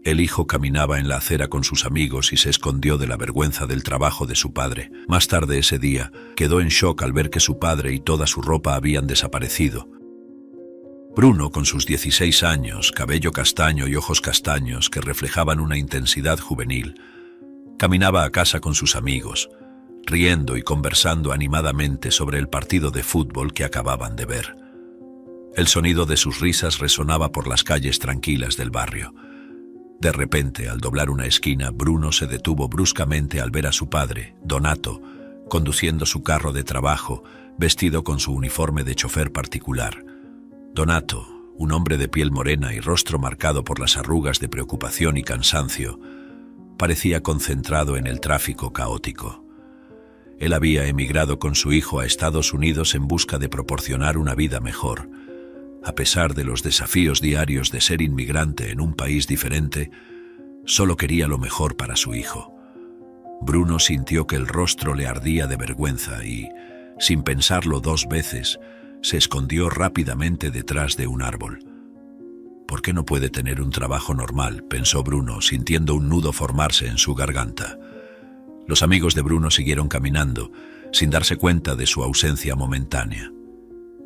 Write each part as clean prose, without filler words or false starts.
El hijo caminaba en la acera con sus amigos y se escondió de la vergüenza del trabajo de su padre. Más tarde ese día, quedó en shock al ver que su padre y toda su ropa habían desaparecido. Bruno, con sus 16 años, cabello castaño y ojos castaños que reflejaban una intensidad juvenil, caminaba a casa con sus amigos, riendo y conversando animadamente sobre el partido de fútbol que acababan de ver. El sonido de sus risas resonaba por las calles tranquilas del barrio. De repente, al doblar una esquina, Bruno se detuvo bruscamente al ver a su padre, Donato, conduciendo su carro de trabajo, vestido con su uniforme de chofer particular. Donato, un hombre de piel morena y rostro marcado por las arrugas de preocupación y cansancio, parecía concentrado en el tráfico caótico. Él había emigrado con su hijo a Estados Unidos en busca de proporcionar una vida mejor. A pesar de los desafíos diarios de ser inmigrante en un país diferente, solo quería lo mejor para su hijo. Bruno sintió que el rostro le ardía de vergüenza y, sin pensarlo dos veces, se escondió rápidamente detrás de un árbol. ¿Por qué no puede tener un trabajo normal?, pensó Bruno, sintiendo un nudo formarse en su garganta. Los amigos de Bruno siguieron caminando, sin darse cuenta de su ausencia momentánea.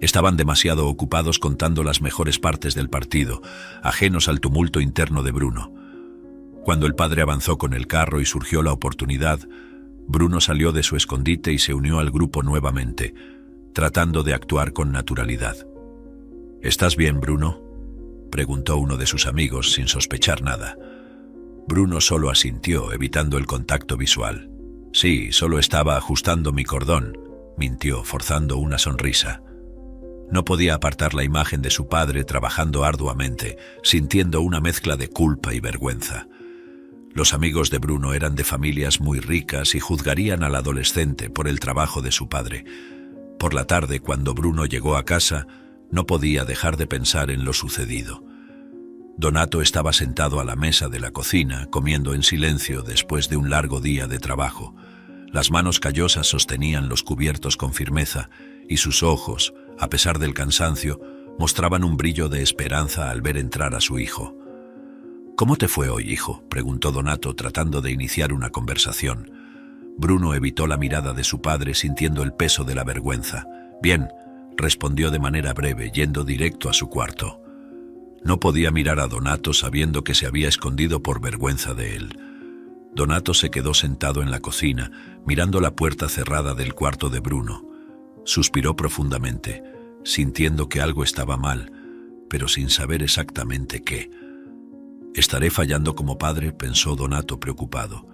Estaban demasiado ocupados contando las mejores partes del partido, ajenos al tumulto interno de Bruno. Cuando el padre avanzó con el carro y surgió la oportunidad, Bruno salió de su escondite y se unió al grupo nuevamente, tratando de actuar con naturalidad. ¿Estás bien, Bruno?, preguntó uno de sus amigos sin sospechar nada. Bruno solo asintió, evitando el contacto visual. Sí, solo estaba ajustando mi cordón, mintió, forzando una sonrisa. No podía apartar la imagen de su padre trabajando arduamente, sintiendo una mezcla de culpa y vergüenza. Los amigos de Bruno eran de familias muy ricas y juzgarían al adolescente por el trabajo de su padre. Por la tarde, cuando Bruno llegó a casa, no podía dejar de pensar en lo sucedido. Donato estaba sentado a la mesa de la cocina, comiendo en silencio después de un largo día de trabajo. Las manos callosas sostenían los cubiertos con firmeza y sus ojos, a pesar del cansancio, mostraban un brillo de esperanza al ver entrar a su hijo. «¿Cómo te fue hoy, hijo?», preguntó Donato, tratando de iniciar una conversación. Bruno evitó la mirada de su padre, sintiendo el peso de la vergüenza. «Bien», respondió de manera breve, yendo directo a su cuarto. No podía mirar a Donato sabiendo que se había escondido por vergüenza de él. Donato se quedó sentado en la cocina, mirando la puerta cerrada del cuarto de Bruno. Suspiró profundamente, sintiendo que algo estaba mal, pero sin saber exactamente qué. «Estaré fallando como padre», pensó Donato preocupado.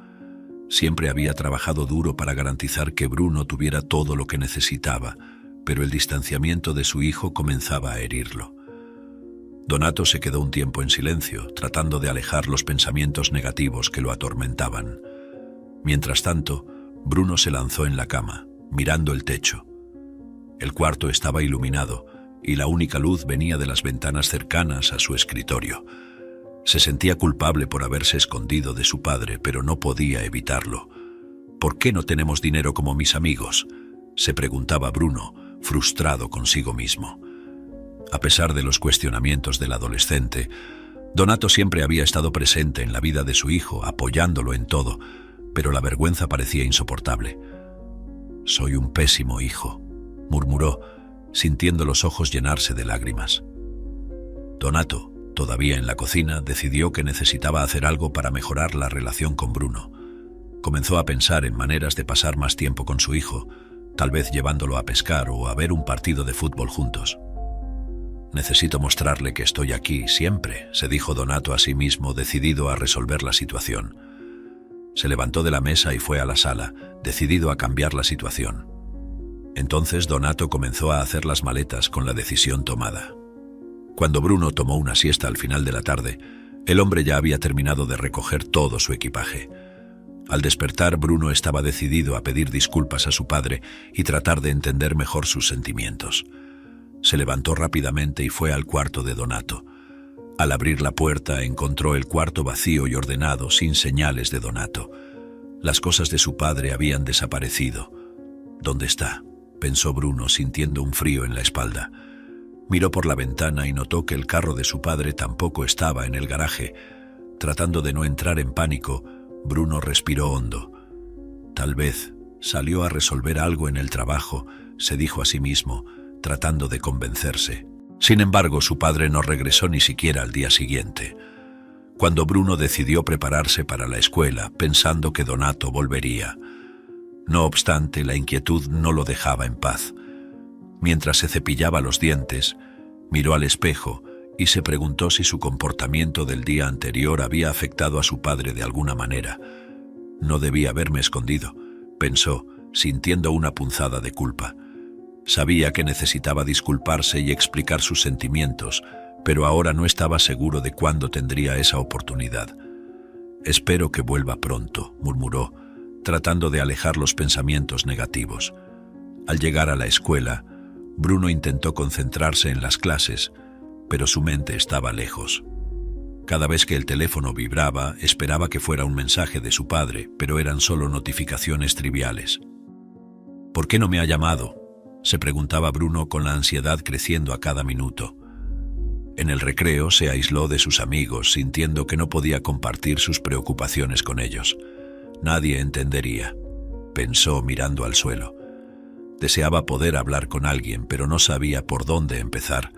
Siempre había trabajado duro para garantizar que Bruno tuviera todo lo que necesitaba, pero el distanciamiento de su hijo comenzaba a herirlo. Donato se quedó un tiempo en silencio, tratando de alejar los pensamientos negativos que lo atormentaban. Mientras tanto, Bruno se lanzó en la cama, mirando el techo. El cuarto estaba iluminado y la única luz venía de las ventanas cercanas a su escritorio. Se sentía culpable por haberse escondido de su padre, pero no podía evitarlo. «¿Por qué no tenemos dinero como mis amigos?», se preguntaba Bruno, frustrado consigo mismo. A pesar de los cuestionamientos del adolescente, Donato siempre había estado presente en la vida de su hijo, apoyándolo en todo, pero la vergüenza parecía insoportable. «Soy un pésimo hijo», murmuró, sintiendo los ojos llenarse de lágrimas. Donato, todavía en la cocina, decidió que necesitaba hacer algo para mejorar la relación con Bruno. Comenzó a pensar en maneras de pasar más tiempo con su hijo, tal vez llevándolo a pescar o a ver un partido de fútbol juntos. «Necesito mostrarle que estoy aquí siempre», se dijo Donato a sí mismo, decidido a resolver la situación. Se levantó de la mesa y fue a la sala, decidido a cambiar la situación. Entonces Donato comenzó a hacer las maletas con la decisión tomada. Cuando Bruno tomó una siesta al final de la tarde, el hombre ya había terminado de recoger todo su equipaje. Al despertar, Bruno estaba decidido a pedir disculpas a su padre y tratar de entender mejor sus sentimientos. Se levantó rápidamente y fue al cuarto de Donato. Al abrir la puerta, encontró el cuarto vacío y ordenado, sin señales de Donato. Las cosas de su padre habían desaparecido. «¿Dónde está?», pensó Bruno, sintiendo un frío en la espalda. Miró por la ventana y notó que el carro de su padre tampoco estaba en el garaje. Tratando de no entrar en pánico, Bruno respiró hondo. Tal vez salió a resolver algo en el trabajo, se dijo a sí mismo, tratando de convencerse. Sin embargo, su padre no regresó ni siquiera al día siguiente. Cuando Bruno decidió prepararse para la escuela, pensando que Donato volvería. No obstante, la inquietud no lo dejaba en paz. Mientras se cepillaba los dientes, miró al espejo y se preguntó si su comportamiento del día anterior había afectado a su padre de alguna manera. No debía haberme escondido, pensó, sintiendo una punzada de culpa. Sabía que necesitaba disculparse y explicar sus sentimientos, pero ahora no estaba seguro de cuándo tendría esa oportunidad. «Espero que vuelva pronto», murmuró, tratando de alejar los pensamientos negativos. Al llegar a la escuela, Bruno intentó concentrarse en las clases, pero su mente estaba lejos. Cada vez que el teléfono vibraba, esperaba que fuera un mensaje de su padre, pero eran solo notificaciones triviales. «¿Por qué no me ha llamado?», se preguntaba Bruno con la ansiedad creciendo a cada minuto. En el recreo se aisló de sus amigos, sintiendo que no podía compartir sus preocupaciones con ellos. Nadie entendería, pensó mirando al suelo. Deseaba poder hablar con alguien, pero no sabía por dónde empezar.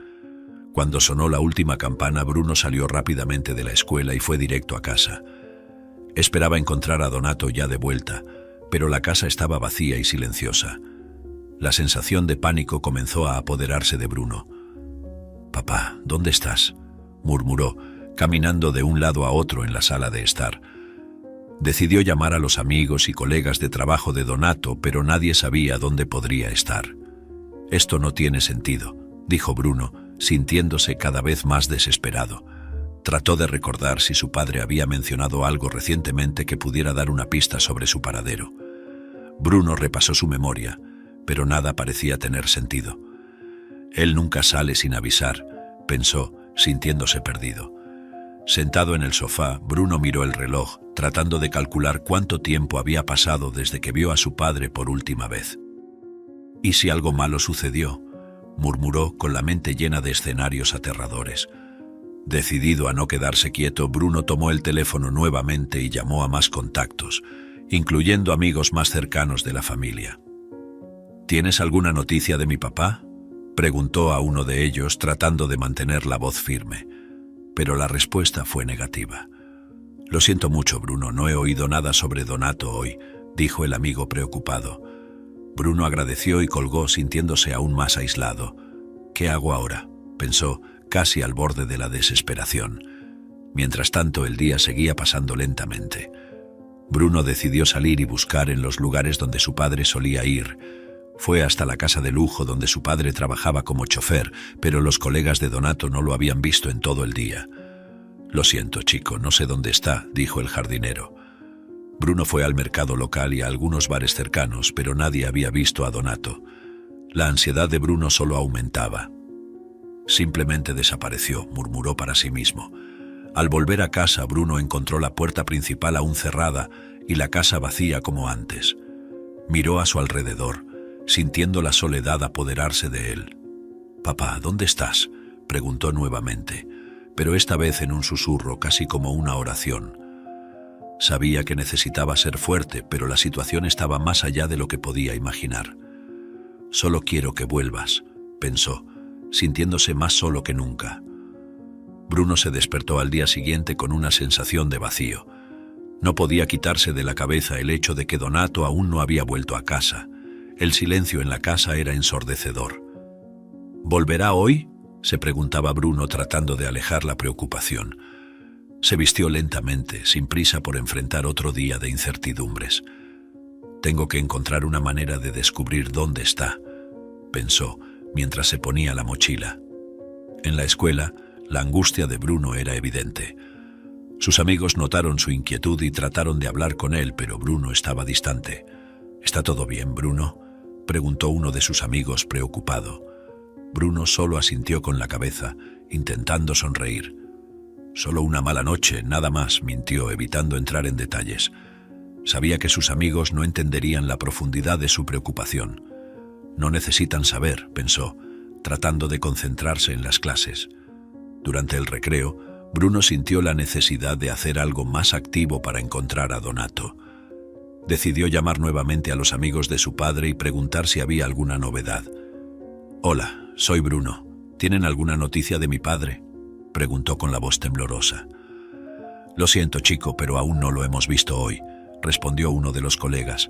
Cuando sonó la última campana, Bruno salió rápidamente de la escuela y fue directo a casa. Esperaba encontrar a Donato ya de vuelta, pero la casa estaba vacía y silenciosa. La sensación de pánico comenzó a apoderarse de Bruno. «Papá, ¿dónde estás?», murmuró, caminando de un lado a otro en la sala de estar. Decidió llamar a los amigos y colegas de trabajo de Donato, pero nadie sabía dónde podría estar. «Esto no tiene sentido», dijo Bruno, sintiéndose cada vez más desesperado. Trató de recordar si su padre había mencionado algo recientemente que pudiera dar una pista sobre su paradero. Bruno repasó su memoria, pero nada parecía tener sentido. Él nunca sale sin avisar, pensó, sintiéndose perdido. Sentado en el sofá, Bruno miró el reloj, tratando de calcular cuánto tiempo había pasado desde que vio a su padre por última vez. «¿Y si algo malo sucedió?», murmuró con la mente llena de escenarios aterradores. Decidido a no quedarse quieto, Bruno tomó el teléfono nuevamente y llamó a más contactos, incluyendo amigos más cercanos de la familia. «¿Tienes alguna noticia de mi papá?», preguntó a uno de ellos, tratando de mantener la voz firme, pero la respuesta fue negativa. «Lo siento mucho, Bruno, no he oído nada sobre Donato hoy», dijo el amigo preocupado. Bruno agradeció y colgó, sintiéndose aún más aislado. «¿Qué hago ahora?», pensó, casi al borde de la desesperación. Mientras tanto, el día seguía pasando lentamente. Bruno decidió salir y buscar en los lugares donde su padre solía ir. Fue hasta la casa de lujo donde su padre trabajaba como chofer, pero los colegas de Donato no lo habían visto en todo el día. «Lo siento, chico, no sé dónde está», dijo el jardinero. Bruno fue al mercado local y a algunos bares cercanos, pero nadie había visto a Donato. La ansiedad de Bruno solo aumentaba. «Simplemente desapareció», murmuró para sí mismo. Al volver a casa, Bruno encontró la puerta principal aún cerrada y la casa vacía como antes. Miró a su alrededor, sintiendo la soledad apoderarse de él. «Papá, ¿dónde estás?», preguntó nuevamente, pero esta vez en un susurro, casi como una oración. Sabía que necesitaba ser fuerte, pero la situación estaba más allá de lo que podía imaginar. «Solo quiero que vuelvas», pensó, sintiéndose más solo que nunca. Bruno se despertó al día siguiente con una sensación de vacío. No podía quitarse de la cabeza el hecho de que Donato aún no había vuelto a casa. El silencio en la casa era ensordecedor. «¿Volverá hoy?», se preguntaba Bruno, tratando de alejar la preocupación. Se vistió lentamente, sin prisa por enfrentar otro día de incertidumbres. «Tengo que encontrar una manera de descubrir dónde está», pensó, mientras se ponía la mochila. En la escuela, la angustia de Bruno era evidente. Sus amigos notaron su inquietud y trataron de hablar con él, pero Bruno estaba distante. «¿Está todo bien, Bruno?», preguntó uno de sus amigos preocupado. Bruno solo asintió con la cabeza, intentando sonreír. «Solo una mala noche, nada más», mintió, evitando entrar en detalles. Sabía que sus amigos no entenderían la profundidad de su preocupación. «No necesitan saber», pensó, tratando de concentrarse en las clases. Durante el recreo, Bruno sintió la necesidad de hacer algo más activo para encontrar a Donato. Decidió llamar nuevamente a los amigos de su padre y preguntar si había alguna novedad. «Hola, soy Bruno. ¿Tienen alguna noticia de mi padre?», preguntó con la voz temblorosa. «Lo siento, chico, pero aún no lo hemos visto hoy», respondió uno de los colegas.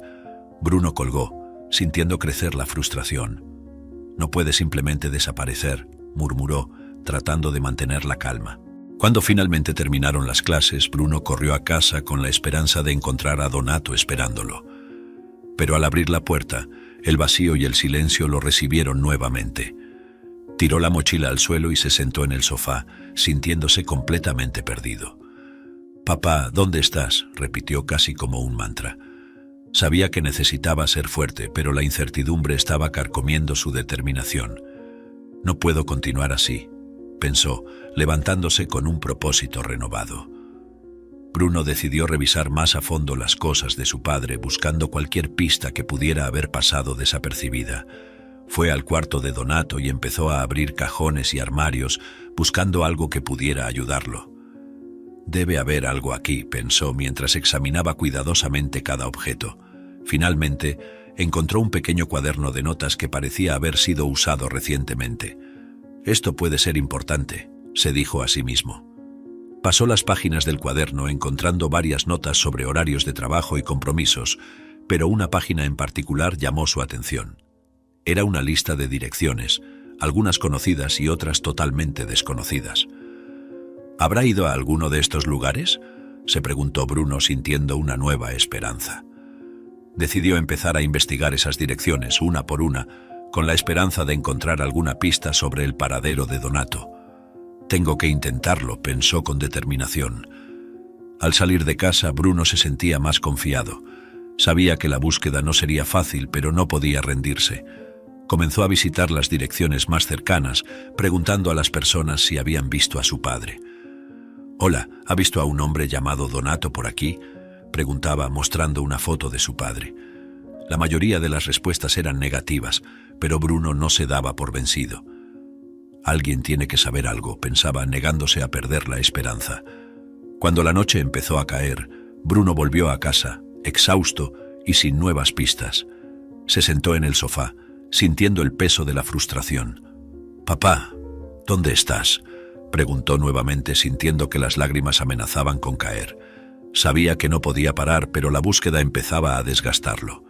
Bruno colgó, sintiendo crecer la frustración. «No puede simplemente desaparecer», murmuró, tratando de mantener la calma. Cuando finalmente terminaron las clases, Bruno corrió a casa con la esperanza de encontrar a Donato esperándolo. Pero al abrir la puerta, el vacío y el silencio lo recibieron nuevamente. Tiró la mochila al suelo y se sentó en el sofá, sintiéndose completamente perdido. «Papá, ¿dónde estás?», repitió casi como un mantra. Sabía que necesitaba ser fuerte, pero la incertidumbre estaba carcomiendo su determinación. «No puedo continuar así», pensó, levantándose con un propósito renovado. Bruno decidió revisar más a fondo las cosas de su padre, buscando cualquier pista que pudiera haber pasado desapercibida. Fue al cuarto de Donato y empezó a abrir cajones y armarios, buscando algo que pudiera ayudarlo. «Debe haber algo aquí», pensó mientras examinaba cuidadosamente cada objeto. Finalmente, encontró un pequeño cuaderno de notas que parecía haber sido usado recientemente. «Esto puede ser importante», se dijo a sí mismo. Pasó las páginas del cuaderno encontrando varias notas sobre horarios de trabajo y compromisos, pero una página en particular llamó su atención. Era una lista de direcciones, algunas conocidas y otras totalmente desconocidas. «¿Habrá ido a alguno de estos lugares?», se preguntó Bruno sintiendo una nueva esperanza. Decidió empezar a investigar esas direcciones una por una, con la esperanza de encontrar alguna pista sobre el paradero de Donato. «Tengo que intentarlo», pensó con determinación. Al salir de casa, Bruno se sentía más confiado. Sabía que la búsqueda no sería fácil, pero no podía rendirse. Comenzó a visitar las direcciones más cercanas, preguntando a las personas si habían visto a su padre. «Hola, ¿ha visto a un hombre llamado Donato por aquí?», preguntaba mostrando una foto de su padre. La mayoría de las respuestas eran negativas, pero Bruno no se daba por vencido. «Alguien tiene que saber algo», pensaba, negándose a perder la esperanza. Cuando la noche empezó a caer, Bruno volvió a casa, exhausto y sin nuevas pistas. Se sentó en el sofá, sintiendo el peso de la frustración. «Papá, ¿dónde estás?», preguntó nuevamente, sintiendo que las lágrimas amenazaban con caer. Sabía que no podía parar, pero la búsqueda empezaba a desgastarlo.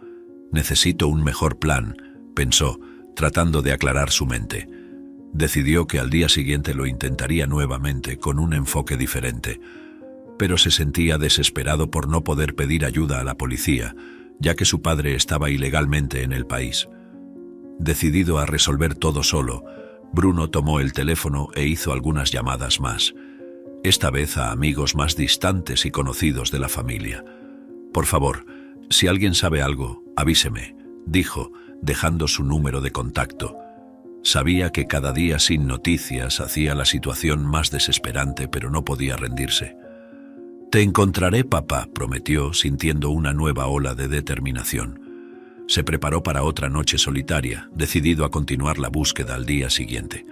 «Necesito un mejor plan», pensó, tratando de aclarar su mente. Decidió que al día siguiente lo intentaría nuevamente, con un enfoque diferente. Pero se sentía desesperado por no poder pedir ayuda a la policía, ya que su padre estaba ilegalmente en el país. Decidido a resolver todo solo, Bruno tomó el teléfono e hizo algunas llamadas más, esta vez a amigos más distantes y conocidos de la familia. «Por favor, si alguien sabe algo, avíseme», dijo, dejando su número de contacto. Sabía que cada día sin noticias hacía la situación más desesperante, pero no podía rendirse. «Te encontraré, papá», prometió, sintiendo una nueva ola de determinación. Se preparó para otra noche solitaria, decidido a continuar la búsqueda al día siguiente.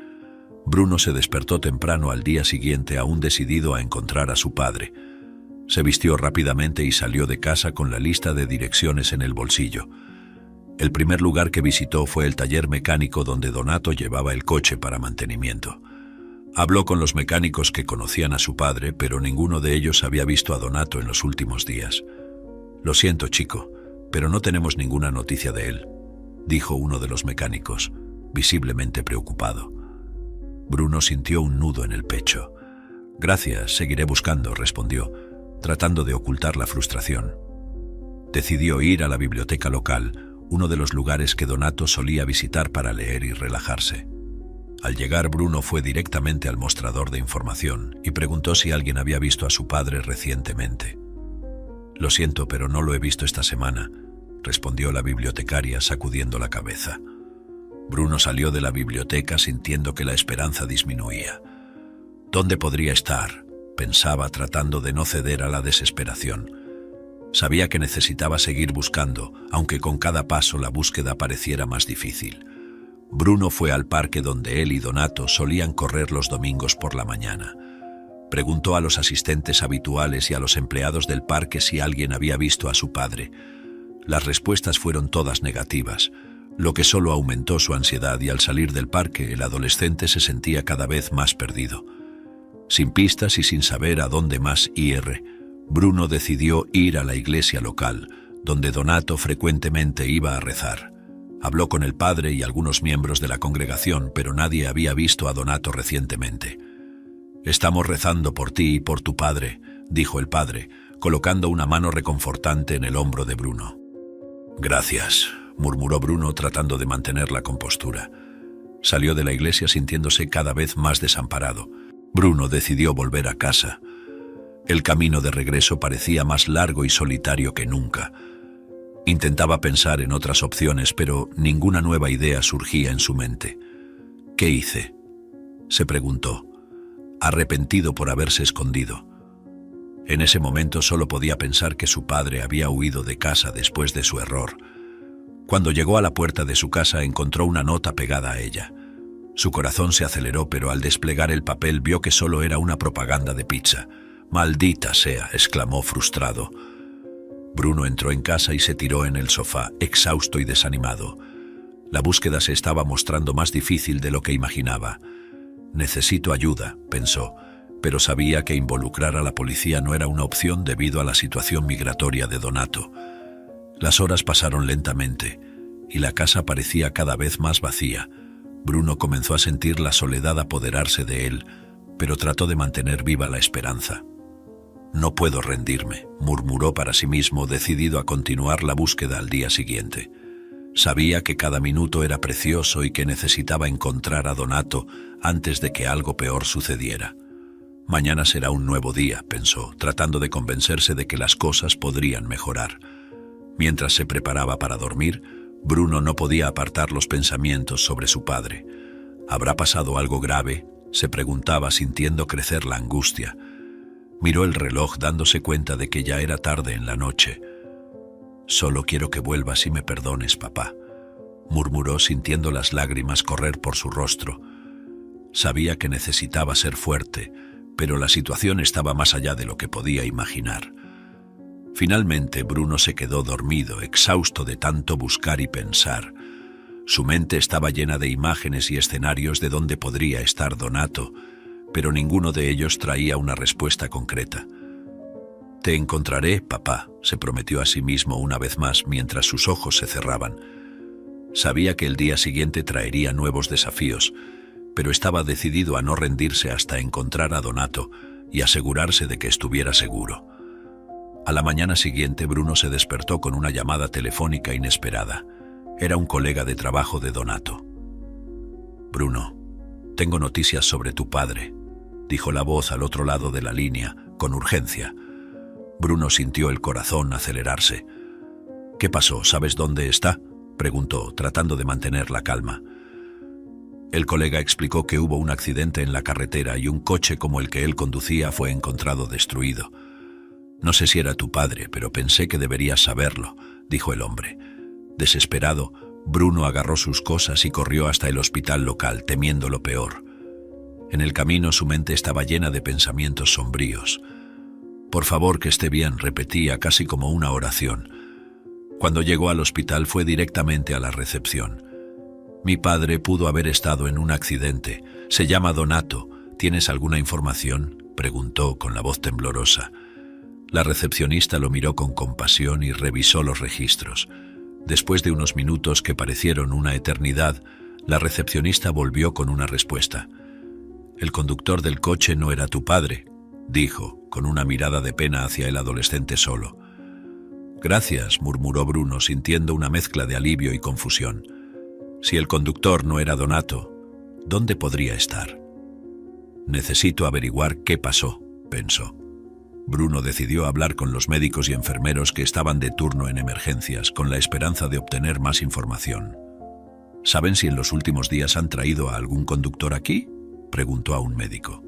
Bruno se despertó temprano al día siguiente, aún decidido a encontrar a su padre. Se vistió rápidamente y salió de casa con la lista de direcciones en el bolsillo. El primer lugar que visitó fue el taller mecánico donde Donato llevaba el coche para mantenimiento. Habló con los mecánicos que conocían a su padre, pero ninguno de ellos había visto a Donato en los últimos días. «Lo siento, chico, pero no tenemos ninguna noticia de él», dijo uno de los mecánicos, visiblemente preocupado. Bruno sintió un nudo en el pecho. «Gracias, seguiré buscando», respondió, tratando de ocultar la frustración. Decidió ir a la biblioteca local, uno de los lugares que Donato solía visitar para leer y relajarse. Al llegar, Bruno fue directamente al mostrador de información y preguntó si alguien había visto a su padre recientemente. «Lo siento, pero no lo he visto esta semana», respondió la bibliotecaria sacudiendo la cabeza. Bruno salió de la biblioteca sintiendo que la esperanza disminuía. «¿Dónde podría estar?», pensaba, tratando de no ceder a la desesperación. Sabía que necesitaba seguir buscando, aunque con cada paso la búsqueda pareciera más difícil. Bruno fue al parque donde él y Donato solían correr los domingos por la mañana. Preguntó a los asistentes habituales y a los empleados del parque si alguien había visto a su padre. Las respuestas fueron todas negativas, lo que solo aumentó su ansiedad, y al salir del parque el adolescente se sentía cada vez más perdido. Sin pistas y sin saber a dónde más ir, Bruno decidió ir a la iglesia local, donde Donato frecuentemente iba a rezar. Habló con el padre y algunos miembros de la congregación, pero nadie había visto a Donato recientemente. «Estamos rezando por ti y por tu padre», dijo el padre, colocando una mano reconfortante en el hombro de Bruno. «Gracias», murmuró Bruno tratando de mantener la compostura. Salió de la iglesia sintiéndose cada vez más desamparado. Bruno decidió volver a casa. El camino de regreso parecía más largo y solitario que nunca. Intentaba pensar en otras opciones, pero ninguna nueva idea surgía en su mente. «¿Qué hice?», se preguntó, arrepentido por haberse escondido. En ese momento solo podía pensar que su padre había huido de casa después de su error. Cuando llegó a la puerta de su casa encontró una nota pegada a ella. Su corazón se aceleró, pero al desplegar el papel vio que solo era una propaganda de pizza. «¡Maldita sea!», exclamó frustrado. Bruno entró en casa y se tiró en el sofá, exhausto y desanimado. La búsqueda se estaba mostrando más difícil de lo que imaginaba. «Necesito ayuda», pensó, pero sabía que involucrar a la policía no era una opción debido a la situación migratoria de Donato. Las horas pasaron lentamente y la casa parecía cada vez más vacía. Bruno comenzó a sentir la soledad apoderarse de él, pero trató de mantener viva la esperanza. «No puedo rendirme», murmuró para sí mismo, decidido a continuar la búsqueda al día siguiente. Sabía que cada minuto era precioso y que necesitaba encontrar a Donato antes de que algo peor sucediera. «Mañana será un nuevo día», pensó, tratando de convencerse de que las cosas podrían mejorar. Mientras se preparaba para dormir, Bruno no podía apartar los pensamientos sobre su padre. ¿Habrá pasado algo grave?, se preguntaba, sintiendo crecer la angustia. Miró el reloj dándose cuenta de que ya era tarde en la noche. «Solo quiero que vuelvas y me perdones, papá», murmuró sintiendo las lágrimas correr por su rostro. Sabía que necesitaba ser fuerte, pero la situación estaba más allá de lo que podía imaginar. Finalmente Bruno se quedó dormido, exhausto de tanto buscar y pensar. Su mente estaba llena de imágenes y escenarios de dónde podría estar Donato, pero ninguno de ellos traía una respuesta concreta. «Te encontraré, papá», se prometió a sí mismo una vez más mientras sus ojos se cerraban. Sabía que el día siguiente traería nuevos desafíos, pero estaba decidido a no rendirse hasta encontrar a Donato y asegurarse de que estuviera seguro. A la mañana siguiente Bruno se despertó con una llamada telefónica inesperada. Era un colega de trabajo de Donato. «Bruno, tengo noticias sobre tu padre», dijo la voz al otro lado de la línea, con urgencia. Bruno sintió el corazón acelerarse. «¿Qué pasó? ¿Sabes dónde está?», preguntó, tratando de mantener la calma. El colega explicó que hubo un accidente en la carretera y un coche como el que él conducía fue encontrado destruido. «No sé si era tu padre, pero pensé que deberías saberlo», dijo el hombre. Desesperado, Bruno agarró sus cosas y corrió hasta el hospital local, temiendo lo peor. En el camino su mente estaba llena de pensamientos sombríos. «Por favor, que esté bien», repetía casi como una oración. Cuando llegó al hospital fue directamente a la recepción. «Mi padre pudo haber estado en un accidente. Se llama Donato. ¿Tienes alguna información?», preguntó con la voz temblorosa. La recepcionista lo miró con compasión y revisó los registros. Después de unos minutos que parecieron una eternidad, la recepcionista volvió con una respuesta. «El conductor del coche no era tu padre», dijo, con una mirada de pena hacia el adolescente solo. «Gracias», murmuró Bruno, sintiendo una mezcla de alivio y confusión. Si el conductor no era Donato, ¿dónde podría estar? «Necesito averiguar qué pasó», pensó. Bruno decidió hablar con los médicos y enfermeros que estaban de turno en emergencias, con la esperanza de obtener más información. «¿Saben si en los últimos días han traído a algún conductor aquí?», preguntó a un médico.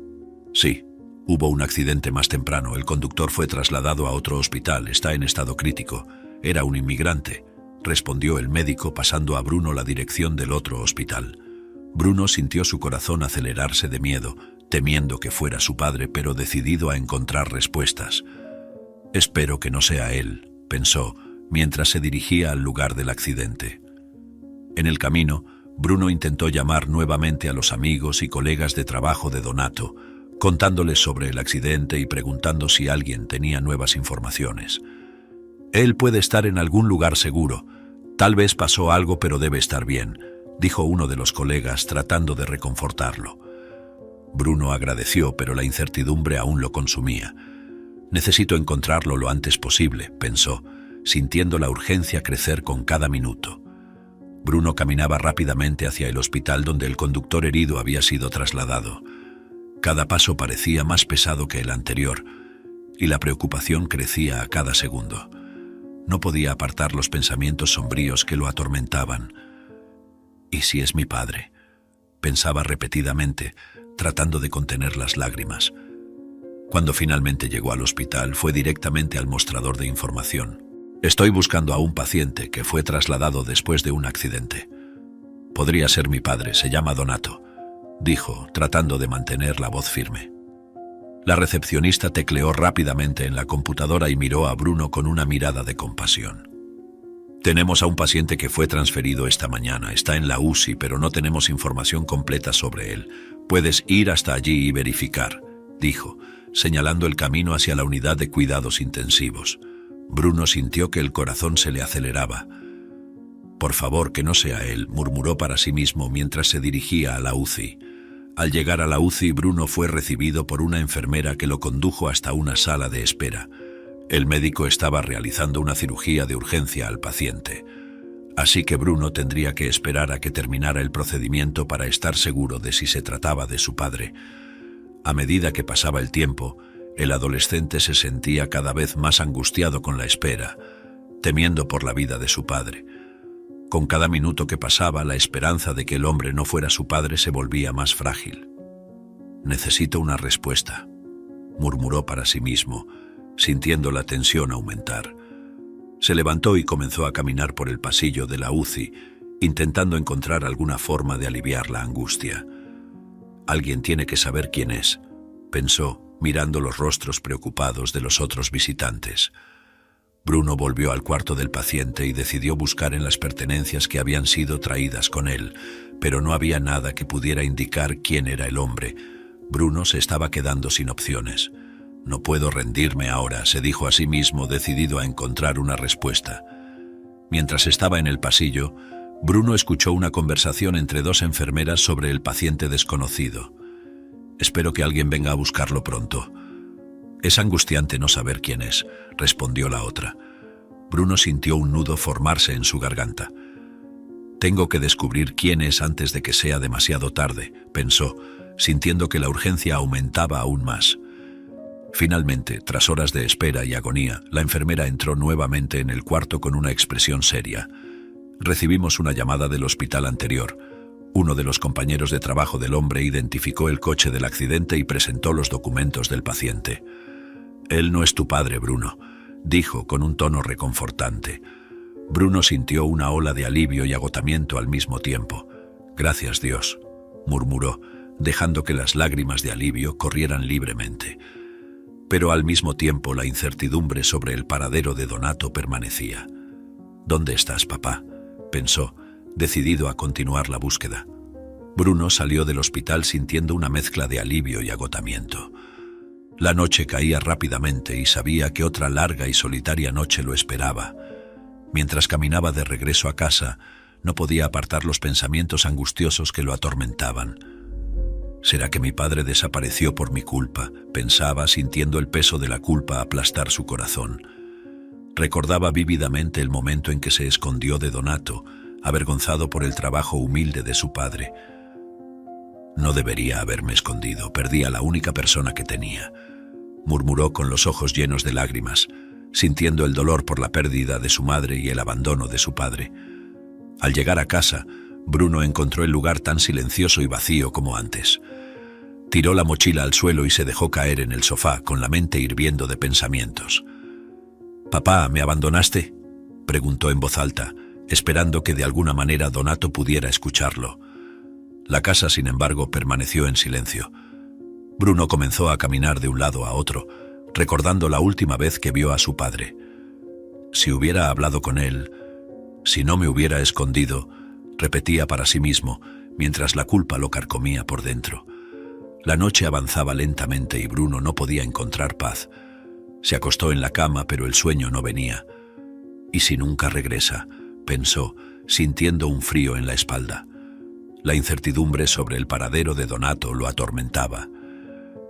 «Sí, hubo un accidente más temprano. El conductor fue trasladado a otro hospital. Está en estado crítico. Era un inmigrante», respondió el médico, pasando a Bruno la dirección del otro hospital. Bruno sintió su corazón acelerarse de miedo, temiendo que fuera su padre, pero decidido a encontrar respuestas. «Espero que no sea él», pensó, mientras se dirigía al lugar del accidente. En el camino, Bruno intentó llamar nuevamente a los amigos y colegas de trabajo de Donato, contándoles sobre el accidente y preguntando si alguien tenía nuevas informaciones. «Él puede estar en algún lugar seguro. Tal vez pasó algo, pero debe estar bien», dijo uno de los colegas tratando de reconfortarlo. Bruno agradeció, pero la incertidumbre aún lo consumía. «Necesito encontrarlo lo antes posible», pensó, sintiendo la urgencia crecer con cada minuto. Bruno caminaba rápidamente hacia el hospital donde el conductor herido había sido trasladado. Cada paso parecía más pesado que el anterior, y la preocupación crecía a cada segundo. No podía apartar los pensamientos sombríos que lo atormentaban. «¿Y si es mi padre?», pensaba repetidamente, tratando de contener las lágrimas. Cuando finalmente llegó al hospital, fue directamente al mostrador de información. «Estoy buscando a un paciente que fue trasladado después de un accidente. Podría ser mi padre, se llama Donato», dijo, tratando de mantener la voz firme. La recepcionista tecleó rápidamente en la computadora y miró a Bruno con una mirada de compasión. «Tenemos a un paciente que fue transferido esta mañana. Está en la UCI, pero no tenemos información completa sobre él. Puedes ir hasta allí y verificar», dijo, señalando el camino hacia la unidad de cuidados intensivos. Bruno sintió que el corazón se le aceleraba. «Por favor, que no sea él», murmuró para sí mismo mientras se dirigía a la UCI. Al llegar a la UCI, Bruno fue recibido por una enfermera que lo condujo hasta una sala de espera. El médico estaba realizando una cirugía de urgencia al paciente, así que Bruno tendría que esperar a que terminara el procedimiento para estar seguro de si se trataba de su padre. A medida que pasaba el tiempo, el adolescente se sentía cada vez más angustiado con la espera, temiendo por la vida de su padre. Con cada minuto que pasaba, la esperanza de que el hombre no fuera su padre se volvía más frágil. «Necesito una respuesta», murmuró para sí mismo, sintiendo la tensión aumentar. Se levantó y comenzó a caminar por el pasillo de la UCI, intentando encontrar alguna forma de aliviar la angustia. «Alguien tiene que saber quién es», pensó, mirando los rostros preocupados de los otros visitantes. Bruno volvió al cuarto del paciente y decidió buscar en las pertenencias que habían sido traídas con él, pero no había nada que pudiera indicar quién era el hombre. Bruno se estaba quedando sin opciones. «No puedo rendirme ahora», se dijo a sí mismo, decidido a encontrar una respuesta. Mientras estaba en el pasillo, Bruno escuchó una conversación entre dos enfermeras sobre el paciente desconocido. «Espero que alguien venga a buscarlo pronto». «Es angustiante no saber quién es», respondió la otra. Bruno sintió un nudo formarse en su garganta. «Tengo que descubrir quién es antes de que sea demasiado tarde», pensó, sintiendo que la urgencia aumentaba aún más. Finalmente, tras horas de espera y agonía, la enfermera entró nuevamente en el cuarto con una expresión seria. «Recibimos una llamada del hospital anterior. Uno de los compañeros de trabajo del hombre identificó el coche del accidente y presentó los documentos del paciente». «Él no es tu padre, Bruno», dijo con un tono reconfortante. Bruno sintió una ola de alivio y agotamiento al mismo tiempo. «Gracias, Dios», murmuró, dejando que las lágrimas de alivio corrieran libremente. Pero al mismo tiempo la incertidumbre sobre el paradero de Donato permanecía. «¿Dónde estás, papá?», pensó, decidido a continuar la búsqueda. Bruno salió del hospital sintiendo una mezcla de alivio y agotamiento. La noche caía rápidamente y sabía que otra larga y solitaria noche lo esperaba. Mientras caminaba de regreso a casa, no podía apartar los pensamientos angustiosos que lo atormentaban. «¿Será que mi padre desapareció por mi culpa?», pensaba, sintiendo el peso de la culpa aplastar su corazón. Recordaba vívidamente el momento en que se escondió de Donato, avergonzado por el trabajo humilde de su padre. «No debería haberme escondido, perdí a la única persona que tenía», murmuró con los ojos llenos de lágrimas, sintiendo el dolor por la pérdida de su madre y el abandono de su padre. Al llegar a casa, Bruno encontró el lugar tan silencioso y vacío como antes. Tiró la mochila al suelo y se dejó caer en el sofá, con la mente hirviendo de pensamientos. «Papá, ¿me abandonaste?», preguntó en voz alta, esperando que de alguna manera Donato pudiera escucharlo. La casa, sin embargo, permaneció en silencio. Bruno comenzó a caminar de un lado a otro, recordando la última vez que vio a su padre. Si hubiera hablado con él, si no me hubiera escondido, repetía para sí mismo, mientras la culpa lo carcomía por dentro. La noche avanzaba lentamente y Bruno no podía encontrar paz. Se acostó en la cama, pero el sueño no venía. ¿Y si nunca regresa?, pensó, sintiendo un frío en la espalda. La incertidumbre sobre el paradero de Donato lo atormentaba.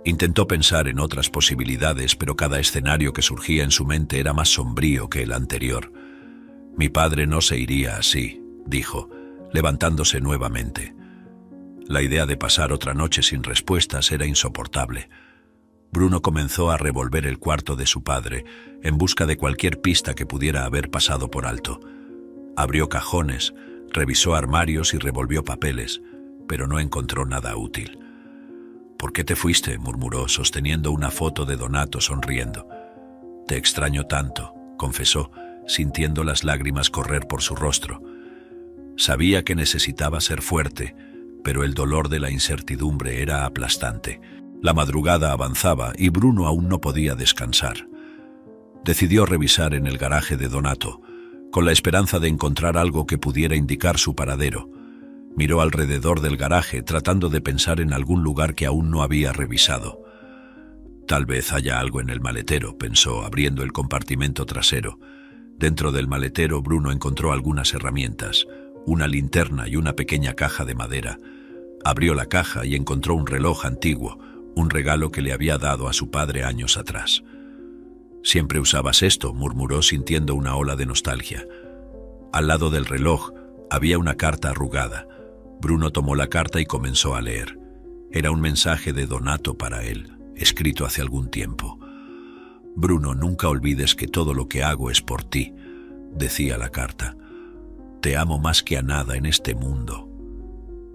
Intentó pensar en otras posibilidades, pero cada escenario que surgía en su mente era más sombrío que el anterior. Mi padre no se iría así, dijo, levantándose nuevamente. La idea de pasar otra noche sin respuestas era insoportable. Bruno comenzó a revolver el cuarto de su padre, en busca de cualquier pista que pudiera haber pasado por alto. Abrió cajones, revisó armarios y revolvió papeles, pero no encontró nada útil. «¿Por qué te fuiste?», murmuró, sosteniendo una foto de Donato sonriendo. «Te extraño tanto», confesó, sintiendo las lágrimas correr por su rostro. Sabía que necesitaba ser fuerte, pero el dolor de la incertidumbre era aplastante. La madrugada avanzaba y Bruno aún no podía descansar. Decidió revisar en el garaje de Donato, con la esperanza de encontrar algo que pudiera indicar su paradero. Miró alrededor del garaje, tratando de pensar en algún lugar que aún no había revisado. Tal vez haya algo en el maletero, pensó, abriendo el compartimento trasero. Dentro del maletero, Bruno encontró algunas herramientas, una linterna y una pequeña caja de madera. Abrió la caja y encontró un reloj antiguo, un regalo que le había dado a su padre años atrás. «Siempre usabas esto», murmuró, sintiendo una ola de nostalgia. Al lado del reloj había una carta arrugada. Bruno tomó la carta y comenzó a leer. Era un mensaje de Donato para él, escrito hace algún tiempo. «Bruno, nunca olvides que todo lo que hago es por ti», decía la carta. «Te amo más que a nada en este mundo».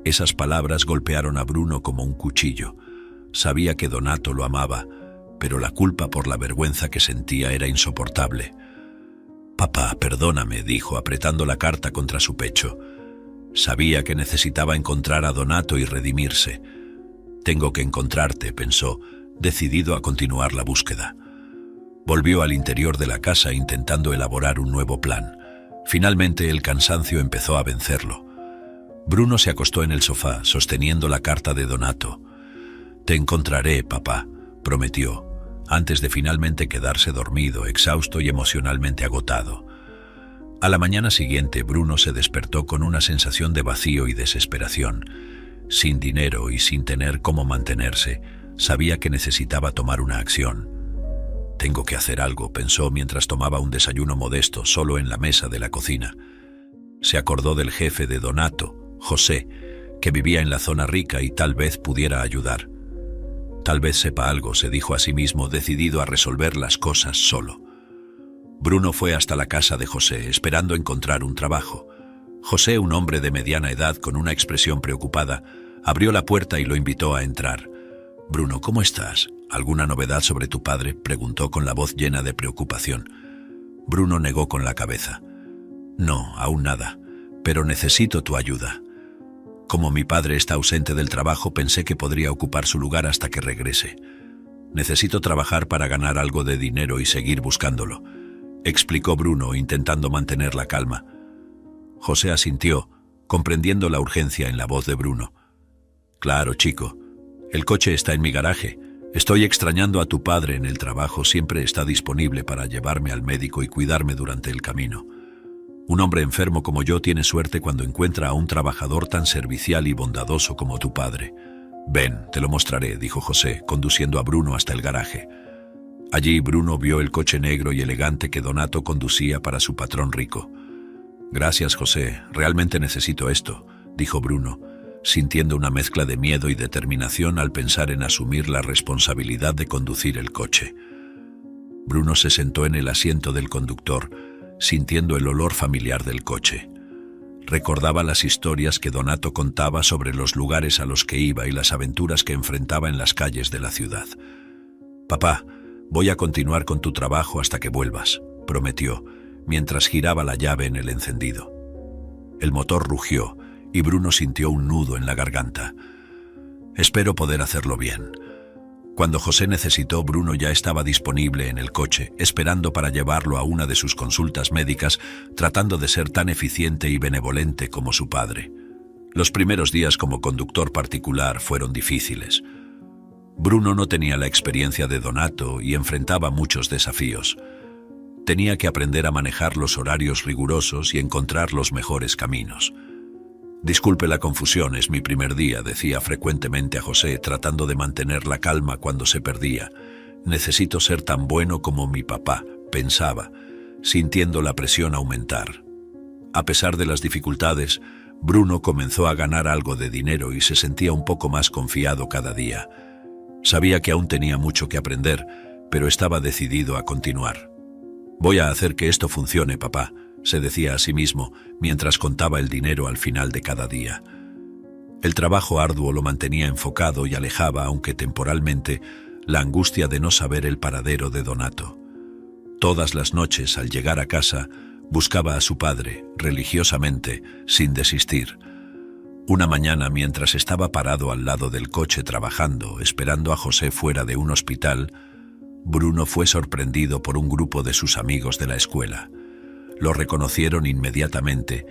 Esas palabras golpearon a Bruno como un cuchillo. Sabía que Donato lo amaba, pero la culpa por la vergüenza que sentía era insoportable. «Papá, perdóname», dijo, apretando la carta contra su pecho. Sabía que necesitaba encontrar a Donato y redimirse. «Tengo que encontrarte», pensó, decidido a continuar la búsqueda. Volvió al interior de la casa intentando elaborar un nuevo plan. Finalmente el cansancio empezó a vencerlo. Bruno se acostó en el sofá, sosteniendo la carta de Donato. «Te encontraré, papá», prometió, antes de finalmente quedarse dormido, exhausto y emocionalmente agotado. A la mañana siguiente, Bruno se despertó con una sensación de vacío y desesperación. Sin dinero y sin tener cómo mantenerse, sabía que necesitaba tomar una acción. «Tengo que hacer algo», pensó mientras tomaba un desayuno modesto solo en la mesa de la cocina. Se acordó del jefe de Donato, José, que vivía en la zona rica y tal vez pudiera ayudar. «Tal vez sepa algo», se dijo a sí mismo, decidido a resolver las cosas solo. Bruno fue hasta la casa de José, esperando encontrar un trabajo. José, un hombre de mediana edad con una expresión preocupada, abrió la puerta y lo invitó a entrar. «Bruno, ¿cómo estás? ¿Alguna novedad sobre tu padre?», preguntó con la voz llena de preocupación. Bruno negó con la cabeza. «No, aún nada, pero necesito tu ayuda. Como mi padre está ausente del trabajo, pensé que podría ocupar su lugar hasta que regrese. Necesito trabajar para ganar algo de dinero y seguir buscándolo», explicó Bruno, intentando mantener la calma. José asintió, comprendiendo la urgencia en la voz de Bruno. «Claro, chico. El coche está en mi garaje. Estoy extrañando a tu padre en el trabajo. Siempre está disponible para llevarme al médico y cuidarme durante el camino. Un hombre enfermo como yo tiene suerte cuando encuentra a un trabajador tan servicial y bondadoso como tu padre. Ven, te lo mostraré», dijo José, conduciendo a Bruno hasta el garaje. Allí Bruno vio el coche negro y elegante que Donato conducía para su patrón rico. «Gracias, José, realmente necesito esto», dijo Bruno, sintiendo una mezcla de miedo y determinación al pensar en asumir la responsabilidad de conducir el coche. Bruno se sentó en el asiento del conductor, sintiendo el olor familiar del coche. Recordaba las historias que Donato contaba sobre los lugares a los que iba y las aventuras que enfrentaba en las calles de la ciudad. «Papá, voy a continuar con tu trabajo hasta que vuelvas», prometió, mientras giraba la llave en el encendido. El motor rugió y Bruno sintió un nudo en la garganta. «Espero poder hacerlo bien. Cuando José necesitó, Bruno ya estaba disponible en el coche, esperando para llevarlo a una de sus consultas médicas, tratando de ser tan eficiente y benevolente como su padre. Los primeros días como conductor particular fueron difíciles. Bruno no tenía la experiencia de Donato y enfrentaba muchos desafíos. Tenía que aprender a manejar los horarios rigurosos y encontrar los mejores caminos. «Disculpe la confusión, es mi primer día», decía frecuentemente a José, tratando de mantener la calma cuando se perdía. «Necesito ser tan bueno como mi papá», pensaba, sintiendo la presión aumentar. A pesar de las dificultades, Bruno comenzó a ganar algo de dinero y se sentía un poco más confiado cada día. Sabía que aún tenía mucho que aprender, pero estaba decidido a continuar. «Voy a hacer que esto funcione, papá», se decía a sí mismo mientras contaba el dinero al final de cada día. El trabajo arduo lo mantenía enfocado y alejaba, aunque temporalmente, la angustia de no saber el paradero de Donato. Todas las noches, al llegar a casa, buscaba a su padre, religiosamente, sin desistir. Una mañana, mientras estaba parado al lado del coche trabajando, esperando a José fuera de un hospital, Bruno fue sorprendido por un grupo de sus amigos de la escuela. Lo reconocieron inmediatamente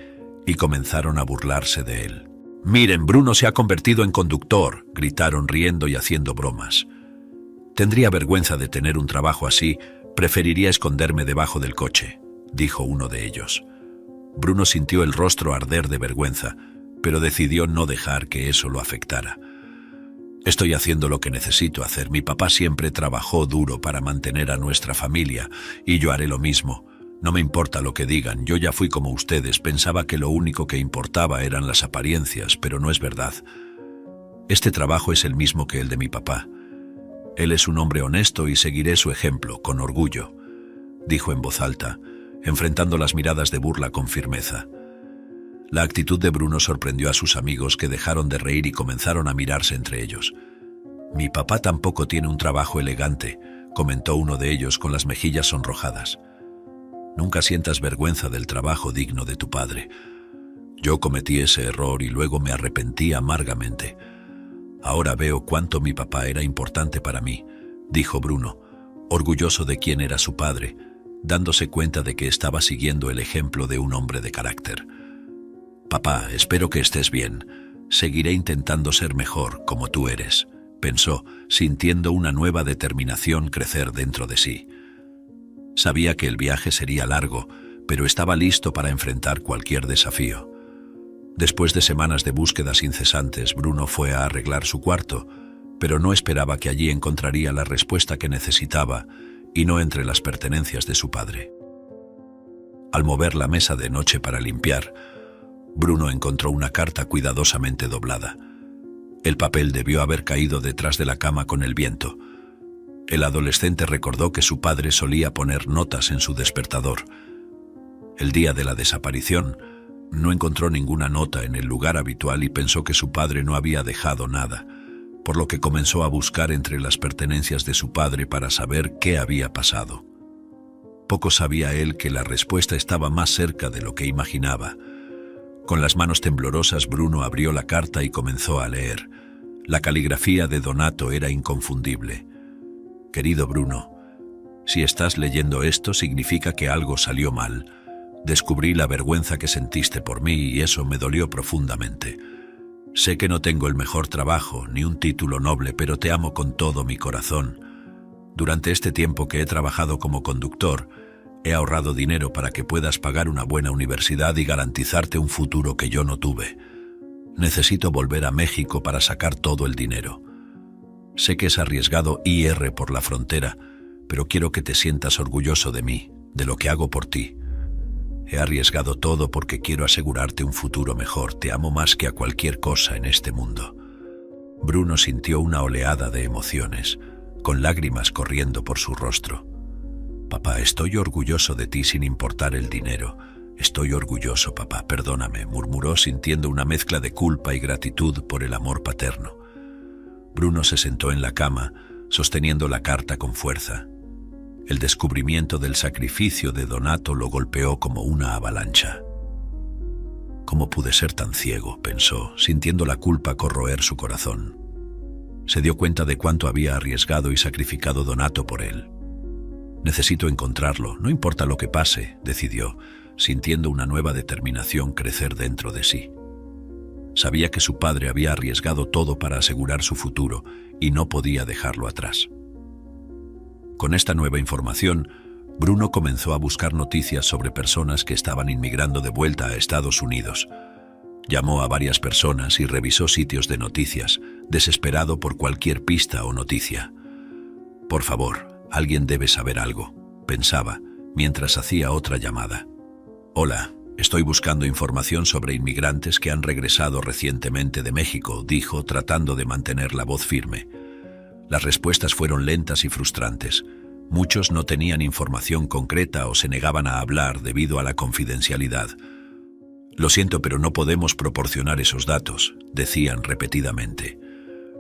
y comenzaron a burlarse de él. «Miren, Bruno se ha convertido en conductor», gritaron riendo y haciendo bromas. «Tendría vergüenza de tener un trabajo así, preferiría esconderme debajo del coche», dijo uno de ellos. Bruno sintió el rostro arder de vergüenza, pero decidió no dejar que eso lo afectara. «Estoy haciendo lo que necesito hacer. Mi papá siempre trabajó duro para mantener a nuestra familia y yo haré lo mismo. No me importa lo que digan, yo ya fui como ustedes, pensaba que lo único que importaba eran las apariencias, pero no es verdad. Este trabajo es el mismo que el de mi papá. Él es un hombre honesto y seguiré su ejemplo, con orgullo», dijo en voz alta, enfrentando las miradas de burla con firmeza. La actitud de Bruno sorprendió a sus amigos, que dejaron de reír y comenzaron a mirarse entre ellos. «Mi papá tampoco tiene un trabajo elegante», comentó uno de ellos con las mejillas sonrojadas. «Nunca sientas vergüenza del trabajo digno de tu padre. Yo cometí ese error y luego me arrepentí amargamente. Ahora veo cuánto mi papá era importante para mí», dijo Bruno, orgulloso de quién era su padre, dándose cuenta de que estaba siguiendo el ejemplo de un hombre de carácter. «Papá, espero que estés bien. Seguiré intentando ser mejor como tú eres», pensó, sintiendo una nueva determinación crecer dentro de sí. Sabía que el viaje sería largo, pero estaba listo para enfrentar cualquier desafío. Después de semanas de búsquedas incesantes, Bruno fue a arreglar su cuarto, pero no esperaba que allí encontraría la respuesta que necesitaba, y no entre las pertenencias de su padre. Al mover la mesa de noche para limpiar, Bruno encontró una carta cuidadosamente doblada. El papel debió haber caído detrás de la cama con el viento. El adolescente recordó que su padre solía poner notas en su despertador. El día de la desaparición, no encontró ninguna nota en el lugar habitual y pensó que su padre no había dejado nada, por lo que comenzó a buscar entre las pertenencias de su padre para saber qué había pasado. Poco sabía él que la respuesta estaba más cerca de lo que imaginaba. Con las manos temblorosas, Bruno abrió la carta y comenzó a leer. La caligrafía de Donato era inconfundible. «Querido Bruno, si estás leyendo esto significa que algo salió mal. Descubrí la vergüenza que sentiste por mí y eso me dolió profundamente. Sé que no tengo el mejor trabajo ni un título noble, pero te amo con todo mi corazón. Durante este tiempo que he trabajado como conductor, he ahorrado dinero para que puedas pagar una buena universidad y garantizarte un futuro que yo no tuve. Necesito volver a México para sacar todo el dinero. Sé que es arriesgado ir por la frontera, pero quiero que te sientas orgulloso de mí, de lo que hago por ti. He arriesgado todo porque quiero asegurarte un futuro mejor. Te amo más que a cualquier cosa en este mundo». Bruno sintió una oleada de emociones, con lágrimas corriendo por su rostro. «Papá, estoy orgulloso de ti sin importar el dinero. Estoy orgulloso, papá, perdóname», murmuró sintiendo una mezcla de culpa y gratitud por el amor paterno. Bruno se sentó en la cama, sosteniendo la carta con fuerza. El descubrimiento del sacrificio de Donato lo golpeó como una avalancha. «¿Cómo pude ser tan ciego?», pensó, sintiendo la culpa corroer su corazón. Se dio cuenta de cuánto había arriesgado y sacrificado Donato por él. Necesito encontrarlo, no importa lo que pase, decidió, sintiendo una nueva determinación crecer dentro de sí. Sabía que su padre había arriesgado todo para asegurar su futuro y no podía dejarlo atrás. Con esta nueva información, Bruno comenzó a buscar noticias sobre personas que estaban inmigrando de vuelta a Estados Unidos. Llamó a varias personas y revisó sitios de noticias, desesperado por cualquier pista o noticia. Por favor, alguien debe saber algo, pensaba, mientras hacía otra llamada. Hola, estoy buscando información sobre inmigrantes que han regresado recientemente de México, dijo, tratando de mantener la voz firme. Las respuestas fueron lentas y frustrantes. Muchos no tenían información concreta o se negaban a hablar debido a la confidencialidad. Lo siento, pero no podemos proporcionar esos datos, decían repetidamente.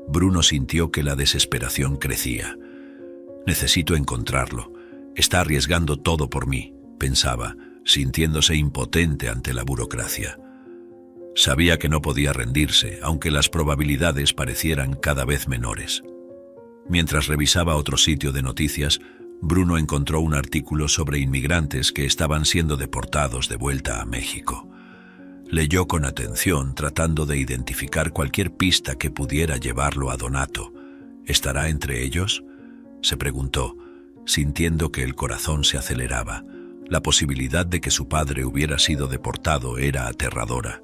Bruno sintió que la desesperación crecía. Necesito encontrarlo. Está arriesgando todo por mí, pensaba, sintiéndose impotente ante la burocracia. Sabía que no podía rendirse, aunque las probabilidades parecieran cada vez menores. Mientras revisaba otro sitio de noticias, Bruno encontró un artículo sobre inmigrantes que estaban siendo deportados de vuelta a México. Leyó con atención, tratando de identificar cualquier pista que pudiera llevarlo a Donato. ¿Estará entre ellos?, se preguntó, sintiendo que el corazón se aceleraba. La posibilidad de que su padre hubiera sido deportado era aterradora.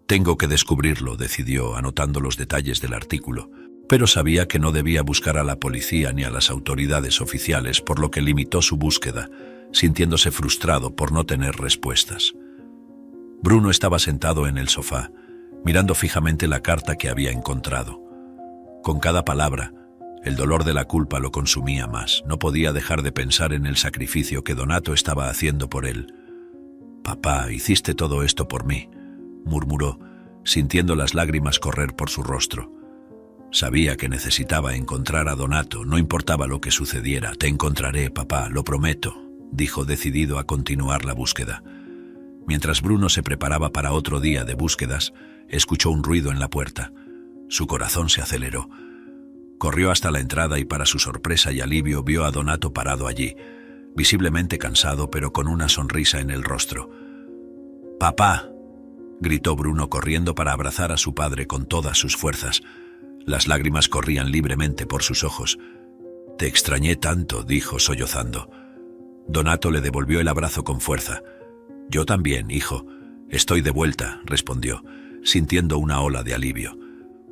Tengo que descubrirlo, decidió, anotando los detalles del artículo, pero sabía que no debía buscar a la policía ni a las autoridades oficiales, por lo que limitó su búsqueda, sintiéndose frustrado por no tener respuestas. Bruno estaba sentado en el sofá, mirando fijamente la carta que había encontrado. Con cada palabra, el dolor de la culpa lo consumía más. No podía dejar de pensar en el sacrificio que Donato estaba haciendo por él. «Papá, hiciste todo esto por mí», murmuró, sintiendo las lágrimas correr por su rostro. Sabía que necesitaba encontrar a Donato, no importaba lo que sucediera. «Te encontraré, papá, lo prometo», dijo, decidido a continuar la búsqueda. Mientras Bruno se preparaba para otro día de búsquedas, escuchó un ruido en la puerta. Su corazón se aceleró. Corrió hasta la entrada y, para su sorpresa y alivio, vio a Donato parado allí, visiblemente cansado pero con una sonrisa en el rostro. «¡Papá!», gritó Bruno, corriendo para abrazar a su padre con todas sus fuerzas. Las lágrimas corrían libremente por sus ojos. «Te extrañé tanto», dijo, sollozando. Donato le devolvió el abrazo con fuerza. «Yo también, hijo. Estoy de vuelta», respondió, sintiendo una ola de alivio.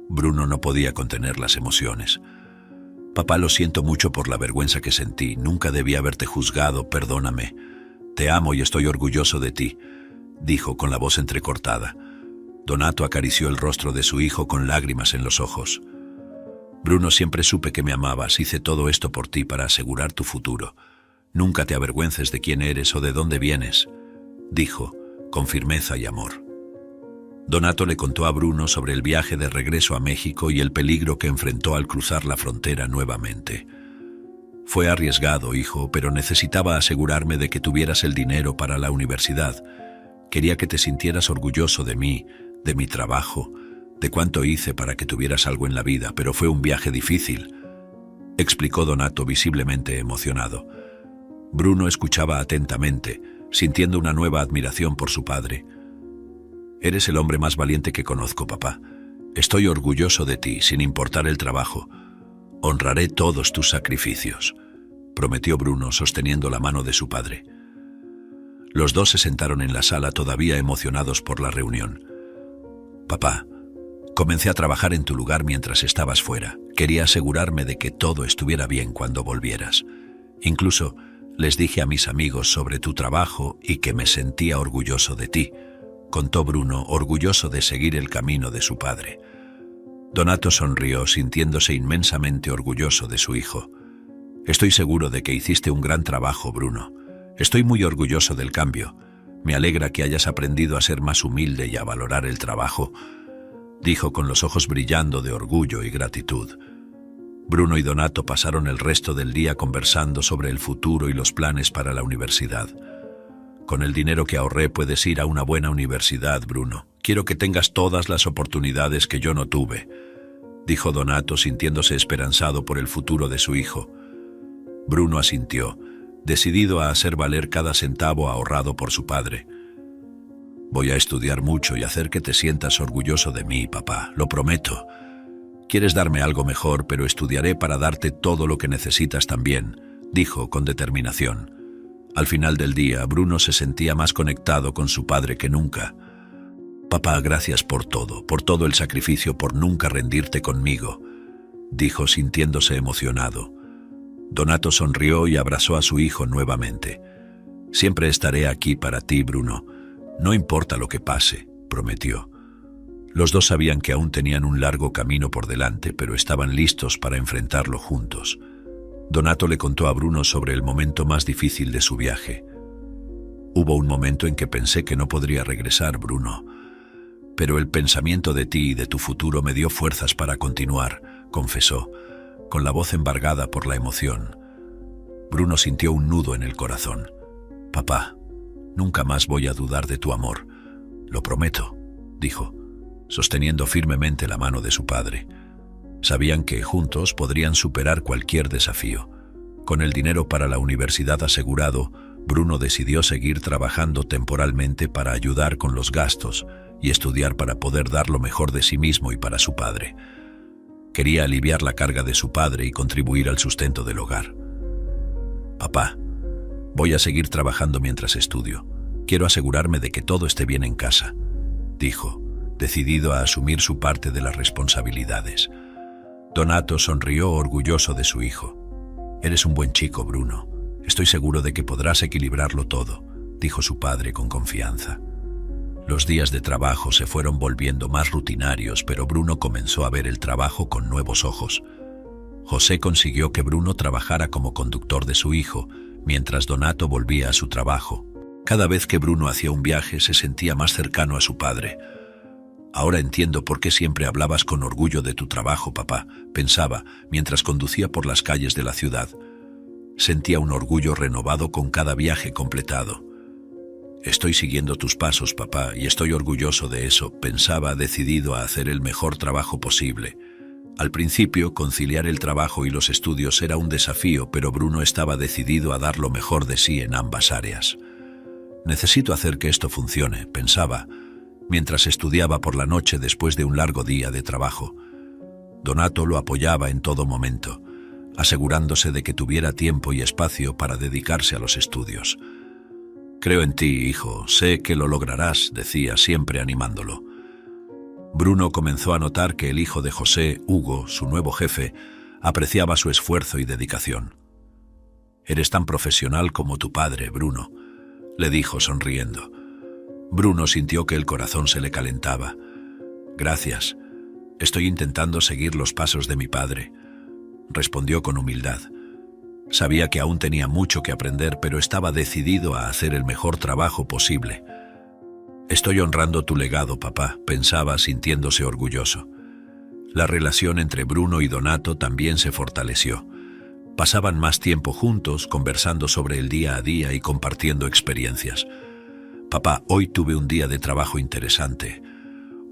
Bruno no podía contener las emociones. «Papá, lo siento mucho por la vergüenza que sentí. Nunca debí haberte juzgado, perdóname. Te amo y estoy orgulloso de ti», dijo con la voz entrecortada. Donato acarició el rostro de su hijo con lágrimas en los ojos. «Bruno, siempre supe que me amabas. Hice todo esto por ti para asegurar tu futuro. Nunca te avergüences de quién eres o de dónde vienes», dijo, con firmeza y amor. Donato le contó a Bruno sobre el viaje de regreso a México y el peligro que enfrentó al cruzar la frontera nuevamente. «Fue arriesgado, hijo, pero necesitaba asegurarme de que tuvieras el dinero para la universidad. Quería que te sintieras orgulloso de mí, de mi trabajo, de cuánto hice para que tuvieras algo en la vida, pero fue un viaje difícil», explicó Donato, visiblemente emocionado. Bruno escuchaba atentamente, sintiendo una nueva admiración por su padre. «Eres el hombre más valiente que conozco, papá. Estoy orgulloso de ti, sin importar el trabajo. Honraré todos tus sacrificios», prometió Bruno, sosteniendo la mano de su padre. Los dos se sentaron en la sala, todavía emocionados por la reunión. «Papá, comencé a trabajar en tu lugar mientras estabas fuera. Quería asegurarme de que todo estuviera bien cuando volvieras. Incluso les dije a mis amigos sobre tu trabajo y que me sentía orgulloso de ti», contó Bruno, orgulloso de seguir el camino de su padre. Donato sonrió, sintiéndose inmensamente orgulloso de su hijo. «Estoy seguro de que hiciste un gran trabajo, Bruno. Estoy muy orgulloso del cambio. Me alegra que hayas aprendido a ser más humilde y a valorar el trabajo», dijo con los ojos brillando de orgullo y gratitud. Bruno y Donato pasaron el resto del día conversando sobre el futuro y los planes para la universidad. «Con el dinero que ahorré puedes ir a una buena universidad, Bruno. Quiero que tengas todas las oportunidades que yo no tuve», dijo Donato, sintiéndose esperanzado por el futuro de su hijo. Bruno asintió, decidido a hacer valer cada centavo ahorrado por su padre. Voy a estudiar mucho y hacer que te sientas orgulloso de mí, papá, lo prometo. Quieres darme algo mejor, pero estudiaré para darte todo lo que necesitas también, dijo con determinación. Al final del día, Bruno se sentía más conectado con su padre que nunca. Papá, gracias por todo el sacrificio, por nunca rendirte conmigo, dijo sintiéndose emocionado. Donato sonrió y abrazó a su hijo nuevamente. Siempre estaré aquí para ti, Bruno. No importa lo que pase, prometió. Los dos sabían que aún tenían un largo camino por delante, pero estaban listos para enfrentarlo juntos. Donato le contó a Bruno sobre el momento más difícil de su viaje. Hubo un momento en que pensé que no podría regresar, Bruno. Pero el pensamiento de ti y de tu futuro me dio fuerzas para continuar, confesó, con la voz embargada por la emoción. Bruno sintió un nudo en el corazón. Papá, nunca más voy a dudar de tu amor. Lo prometo, dijo, sosteniendo firmemente la mano de su padre. Sabían que juntos podrían superar cualquier desafío. Con el dinero para la universidad asegurado, Bruno decidió seguir trabajando temporalmente para ayudar con los gastos y estudiar para poder dar lo mejor de sí mismo y para su padre. Quería aliviar la carga de su padre y contribuir al sustento del hogar. Papá, voy a seguir trabajando mientras estudio. Quiero asegurarme de que todo esté bien en casa, dijo, decidido a asumir su parte de las responsabilidades. Donato sonrió orgulloso de su hijo. Eres un buen chico, Bruno. Estoy seguro de que podrás equilibrarlo todo, dijo su padre con confianza. Los días de trabajo se fueron volviendo más rutinarios, pero Bruno comenzó a ver el trabajo con nuevos ojos. José consiguió que Bruno trabajara como conductor de su hijo, mientras Donato volvía a su trabajo. Cada vez que Bruno hacía un viaje se sentía más cercano a su padre. Ahora entiendo por qué siempre hablabas con orgullo de tu trabajo, papá, pensaba, mientras conducía por las calles de la ciudad. Sentía un orgullo renovado con cada viaje completado. Estoy siguiendo tus pasos, papá, y estoy orgulloso de eso, pensaba, decidido a hacer el mejor trabajo posible. Al principio, conciliar el trabajo y los estudios era un desafío, pero Bruno estaba decidido a dar lo mejor de sí en ambas áreas. Necesito hacer que esto funcione, pensaba, mientras estudiaba por la noche después de un largo día de trabajo. Donato lo apoyaba en todo momento, asegurándose de que tuviera tiempo y espacio para dedicarse a los estudios. Creo en ti, hijo, sé que lo lograrás, decía siempre animándolo. Bruno comenzó a notar que el hijo de José, Hugo, su nuevo jefe, apreciaba su esfuerzo y dedicación. Eres tan profesional como tu padre, Bruno, le dijo sonriendo. Bruno sintió que el corazón se le calentaba. Gracias. Estoy intentando seguir los pasos de mi padre, respondió con humildad. Sabía que aún tenía mucho que aprender, pero estaba decidido a hacer el mejor trabajo posible. Estoy honrando tu legado, papá, pensaba sintiéndose orgulloso. La relación entre Bruno y Donato también se fortaleció. Pasaban más tiempo juntos, conversando sobre el día a día y compartiendo experiencias. Papá, hoy tuve un día de trabajo interesante.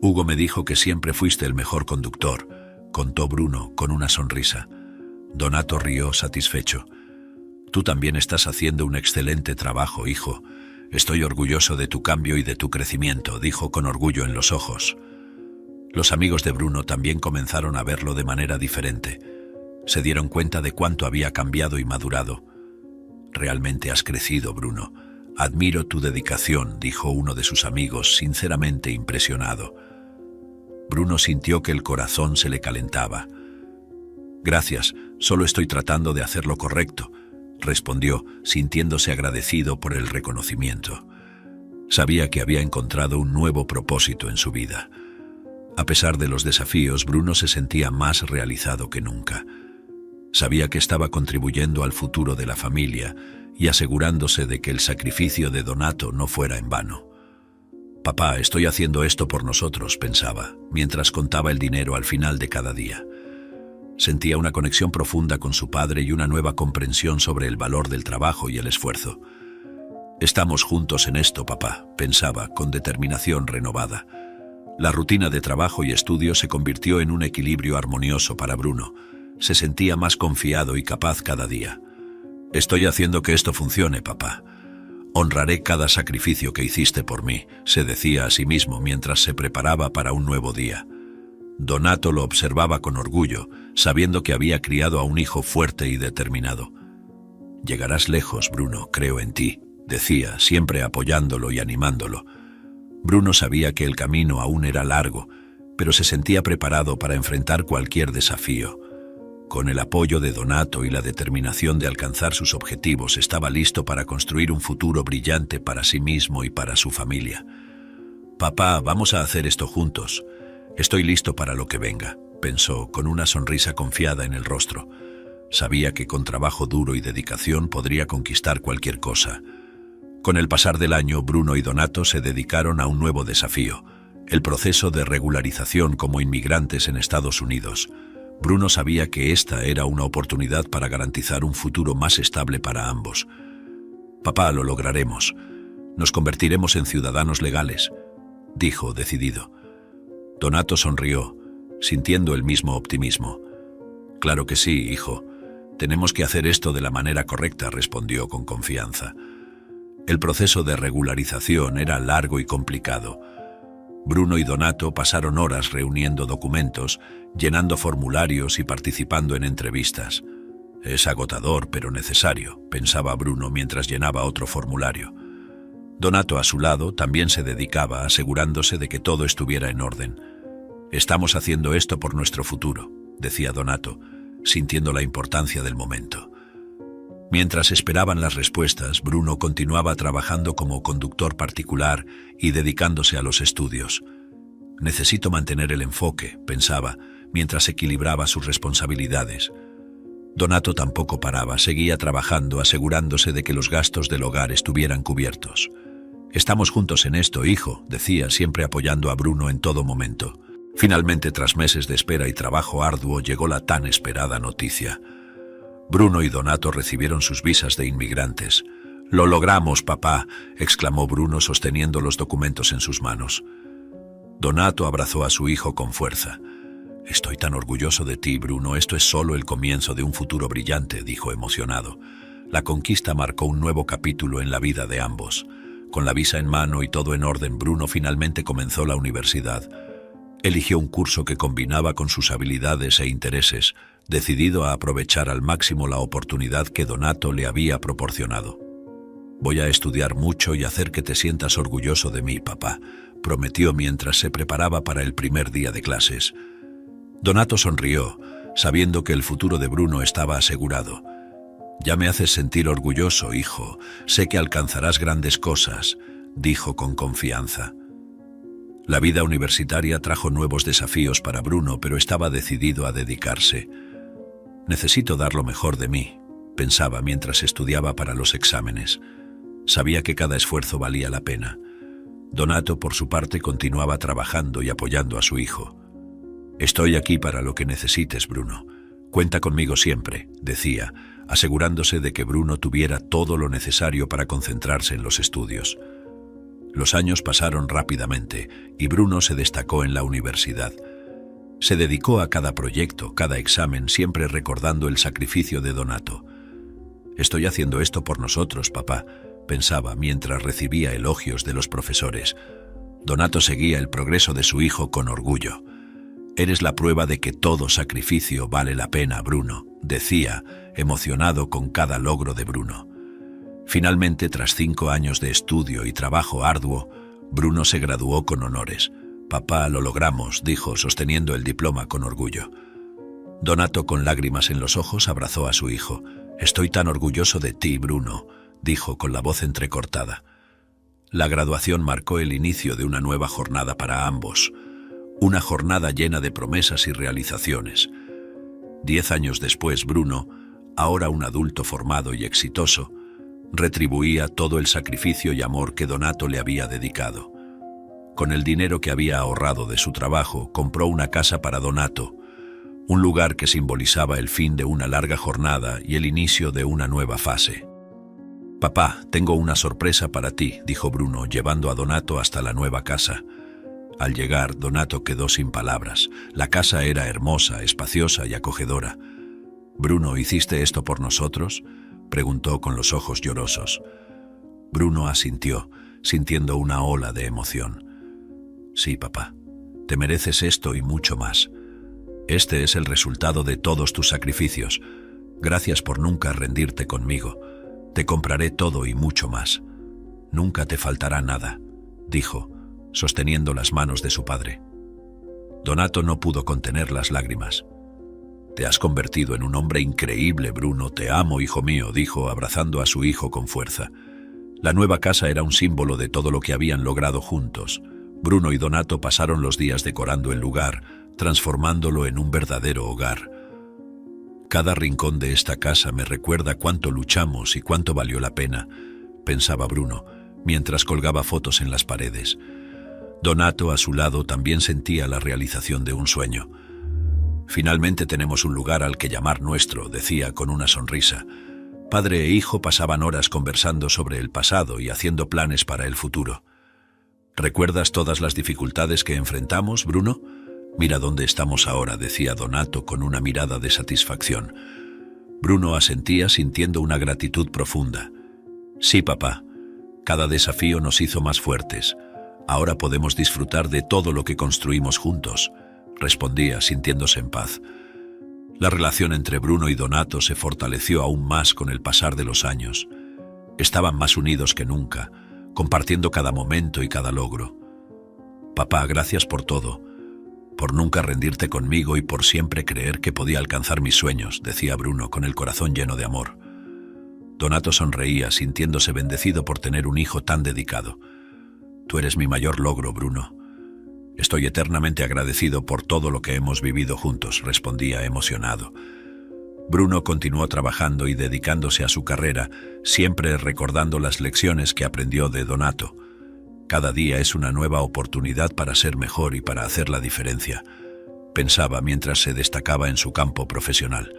Hugo me dijo que siempre fuiste el mejor conductor, contó Bruno con una sonrisa. Donato rió satisfecho. Tú también estás haciendo un excelente trabajo, hijo. Estoy orgulloso de tu cambio y de tu crecimiento, dijo con orgullo en los ojos. Los amigos de Bruno también comenzaron a verlo de manera diferente. Se dieron cuenta de cuánto había cambiado y madurado. Realmente has crecido, Bruno. Admiro tu dedicación, dijo uno de sus amigos, sinceramente impresionado. Bruno sintió que el corazón se le calentaba. Gracias, solo estoy tratando de hacer lo correcto, respondió, sintiéndose agradecido por el reconocimiento. Sabía que había encontrado un nuevo propósito en su vida. A pesar de los desafíos, Bruno se sentía más realizado que nunca. Sabía que estaba contribuyendo al futuro de la familia y asegurándose de que el sacrificio de Donato no fuera en vano. Papá, estoy haciendo esto por nosotros, pensaba, mientras contaba el dinero al final de cada día. Sentía una conexión profunda con su padre y una nueva comprensión sobre el valor del trabajo y el esfuerzo. Estamos juntos en esto, papá, pensaba con determinación renovada. La rutina de trabajo y estudio se convirtió en un equilibrio armonioso para Bruno. Se sentía más confiado y capaz cada día. «Estoy haciendo que esto funcione, papá. Honraré cada sacrificio que hiciste por mí», se decía a sí mismo mientras se preparaba para un nuevo día. Donato lo observaba con orgullo, sabiendo que había criado a un hijo fuerte y determinado. «Llegarás lejos, Bruno, creo en ti», decía, siempre apoyándolo y animándolo. Bruno sabía que el camino aún era largo, pero se sentía preparado para enfrentar cualquier desafío. Con el apoyo de Donato y la determinación de alcanzar sus objetivos, estaba listo para construir un futuro brillante para sí mismo y para su familia. «Papá, vamos a hacer esto juntos. Estoy listo para lo que venga», pensó, con una sonrisa confiada en el rostro. Sabía que con trabajo duro y dedicación podría conquistar cualquier cosa. Con el pasar del año, Bruno y Donato se dedicaron a un nuevo desafío: el proceso de regularización como inmigrantes en Estados Unidos. Bruno sabía que esta era una oportunidad para garantizar un futuro más estable para ambos. «Papá, lo lograremos. Nos convertiremos en ciudadanos legales», dijo decidido. Donato sonrió, sintiendo el mismo optimismo. «Claro que sí, hijo. Tenemos que hacer esto de la manera correcta», respondió con confianza. El proceso de regularización era largo y complicado. Bruno y Donato pasaron horas reuniendo documentos, llenando formularios y participando en entrevistas. «Es agotador, pero necesario», pensaba Bruno mientras llenaba otro formulario. Donato, a su lado, también se dedicaba, asegurándose de que todo estuviera en orden. «Estamos haciendo esto por nuestro futuro», decía Donato, sintiendo la importancia del momento. Mientras esperaban las respuestas, Bruno continuaba trabajando como conductor particular y dedicándose a los estudios. «Necesito mantener el enfoque», pensaba, mientras equilibraba sus responsabilidades. Donato tampoco paraba, seguía trabajando, asegurándose de que los gastos del hogar estuvieran cubiertos. «Estamos juntos en esto, hijo», decía, siempre apoyando a Bruno en todo momento. Finalmente, tras meses de espera y trabajo arduo, llegó la tan esperada noticia. Bruno y Donato recibieron sus visas de inmigrantes. «Lo logramos, papá», exclamó Bruno sosteniendo los documentos en sus manos. Donato abrazó a su hijo con fuerza. «Estoy tan orgulloso de ti, Bruno. Esto es solo el comienzo de un futuro brillante», dijo emocionado. La conquista marcó un nuevo capítulo en la vida de ambos. Con la visa en mano y todo en orden, Bruno finalmente comenzó la universidad. Eligió un curso que combinaba con sus habilidades e intereses, decidido a aprovechar al máximo la oportunidad que Donato le había proporcionado. «Voy a estudiar mucho y hacer que te sientas orgulloso de mí, papá», prometió mientras se preparaba para el primer día de clases. Donato sonrió, sabiendo que el futuro de Bruno estaba asegurado. «Ya me haces sentir orgulloso, hijo. Sé que alcanzarás grandes cosas», dijo con confianza. La vida universitaria trajo nuevos desafíos para Bruno, pero estaba decidido a dedicarse. «Necesito dar lo mejor de mí», pensaba mientras estudiaba para los exámenes. Sabía que cada esfuerzo valía la pena. Donato, por su parte, continuaba trabajando y apoyando a su hijo. «Estoy aquí para lo que necesites, Bruno. Cuenta conmigo siempre», decía, asegurándose de que Bruno tuviera todo lo necesario para concentrarse en los estudios. Los años pasaron rápidamente y Bruno se destacó en la universidad. Se dedicó a cada proyecto, cada examen, siempre recordando el sacrificio de Donato. «Estoy haciendo esto por nosotros, papá», pensaba mientras recibía elogios de los profesores. Donato seguía el progreso de su hijo con orgullo. «Eres la prueba de que todo sacrificio vale la pena, Bruno», decía, emocionado con cada logro de Bruno. Finalmente, tras 5 años de estudio y trabajo arduo, Bruno se graduó con honores. «Papá, lo logramos», dijo, sosteniendo el diploma con orgullo. Donato, con lágrimas en los ojos, abrazó a su hijo. «Estoy tan orgulloso de ti, Bruno», dijo con la voz entrecortada. La graduación marcó el inicio de una nueva jornada para ambos, una jornada llena de promesas y realizaciones. 10 años después, Bruno, ahora un adulto formado y exitoso, retribuía todo el sacrificio y amor que Donato le había dedicado. Con el dinero que había ahorrado de su trabajo, compró una casa para Donato, un lugar que simbolizaba el fin de una larga jornada y el inicio de una nueva fase. «Papá, tengo una sorpresa para ti», dijo Bruno, llevando a Donato hasta la nueva casa. Al llegar, Donato quedó sin palabras. La casa era hermosa, espaciosa y acogedora. «Bruno, ¿hiciste esto por nosotros?», preguntó con los ojos llorosos. Bruno asintió, sintiendo una ola de emoción. «Sí, papá, te mereces esto y mucho más. Este es el resultado de todos tus sacrificios. Gracias por nunca rendirte conmigo. Te compraré todo y mucho más. Nunca te faltará nada», dijo, sosteniendo las manos de su padre. Donato no pudo contener las lágrimas. «Te has convertido en un hombre increíble, Bruno. Te amo, hijo mío», dijo, abrazando a su hijo con fuerza. La nueva casa era un símbolo de todo lo que habían logrado juntos. Bruno y Donato pasaron los días decorando el lugar, transformándolo en un verdadero hogar. «Cada rincón de esta casa me recuerda cuánto luchamos y cuánto valió la pena», pensaba Bruno, mientras colgaba fotos en las paredes. Donato, a su lado, también sentía la realización de un sueño. «Finalmente tenemos un lugar al que llamar nuestro», decía con una sonrisa. Padre e hijo pasaban horas conversando sobre el pasado y haciendo planes para el futuro. «¿Recuerdas todas las dificultades que enfrentamos, Bruno? Mira dónde estamos ahora», decía Donato con una mirada de satisfacción. Bruno asentía sintiendo una gratitud profunda. «Sí, papá. Cada desafío nos hizo más fuertes. Ahora podemos disfrutar de todo lo que construimos juntos», respondía sintiéndose en paz. La relación entre Bruno y Donato se fortaleció aún más con el pasar de los años. Estaban más unidos que nunca, compartiendo cada momento y cada logro. «Papá, gracias por todo, por nunca rendirte conmigo y por siempre creer que podía alcanzar mis sueños», decía Bruno con el corazón lleno de amor. Donato sonreía, sintiéndose bendecido por tener un hijo tan dedicado. «Tú eres mi mayor logro, Bruno. Estoy eternamente agradecido por todo lo que hemos vivido juntos», respondía emocionado. Bruno continuó trabajando y dedicándose a su carrera, siempre recordando las lecciones que aprendió de Donato. «Cada día es una nueva oportunidad para ser mejor y para hacer la diferencia», pensaba mientras se destacaba en su campo profesional.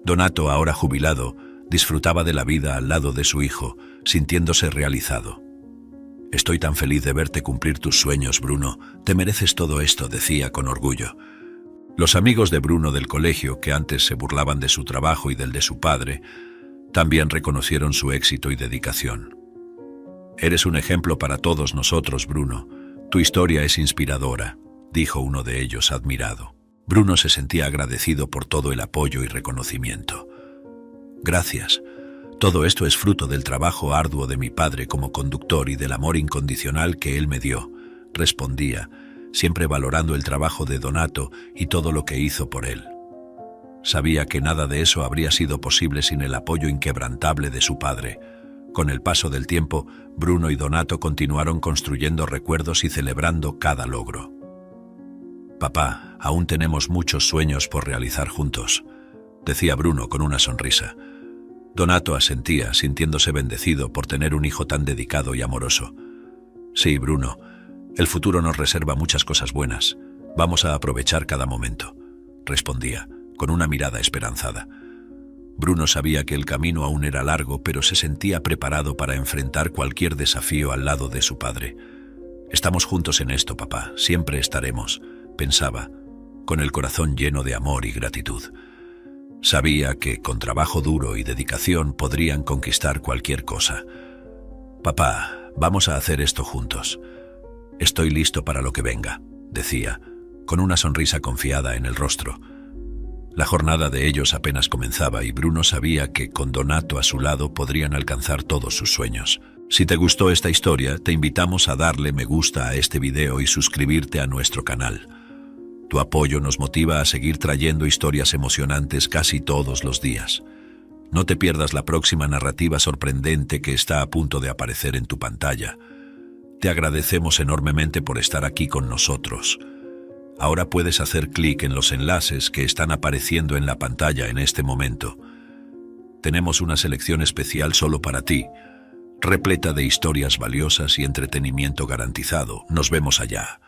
Donato, ahora jubilado, disfrutaba de la vida al lado de su hijo, sintiéndose realizado. «Estoy tan feliz de verte cumplir tus sueños, Bruno. Te mereces todo esto», decía con orgullo. Los amigos de Bruno del colegio, que antes se burlaban de su trabajo y del de su padre, también reconocieron su éxito y dedicación. «Eres un ejemplo para todos nosotros, Bruno. Tu historia es inspiradora», dijo uno de ellos admirado. Bruno se sentía agradecido por todo el apoyo y reconocimiento. «Gracias. Todo esto es fruto del trabajo arduo de mi padre como conductor y del amor incondicional que él me dio», respondía, siempre valorando el trabajo de Donato y todo lo que hizo por él. Sabía que nada de eso habría sido posible sin el apoyo inquebrantable de su padre. Con el paso del tiempo, Bruno y Donato continuaron construyendo recuerdos y celebrando cada logro. «Papá, aún tenemos muchos sueños por realizar juntos», decía Bruno con una sonrisa. Donato asentía, sintiéndose bendecido por tener un hijo tan dedicado y amoroso. «Sí, Bruno, el futuro nos reserva muchas cosas buenas. Vamos a aprovechar cada momento», respondía, con una mirada esperanzada. Bruno sabía que el camino aún era largo, pero se sentía preparado para enfrentar cualquier desafío al lado de su padre. «Estamos juntos en esto, papá, siempre estaremos», pensaba, con el corazón lleno de amor y gratitud. Sabía que con trabajo duro y dedicación podrían conquistar cualquier cosa. «Papá, vamos a hacer esto juntos. Estoy listo para lo que venga», decía, con una sonrisa confiada en el rostro. La jornada de ellos apenas comenzaba y Bruno sabía que con Donato a su lado podrían alcanzar todos sus sueños. Si te gustó esta historia, te invitamos a darle me gusta a este video y suscribirte a nuestro canal. Tu apoyo nos motiva a seguir trayendo historias emocionantes casi todos los días. No te pierdas la próxima narrativa sorprendente que está a punto de aparecer en tu pantalla. Te agradecemos enormemente por estar aquí con nosotros. Ahora puedes hacer clic en los enlaces que están apareciendo en la pantalla en este momento. Tenemos una selección especial solo para ti, repleta de historias valiosas y entretenimiento garantizado. Nos vemos allá.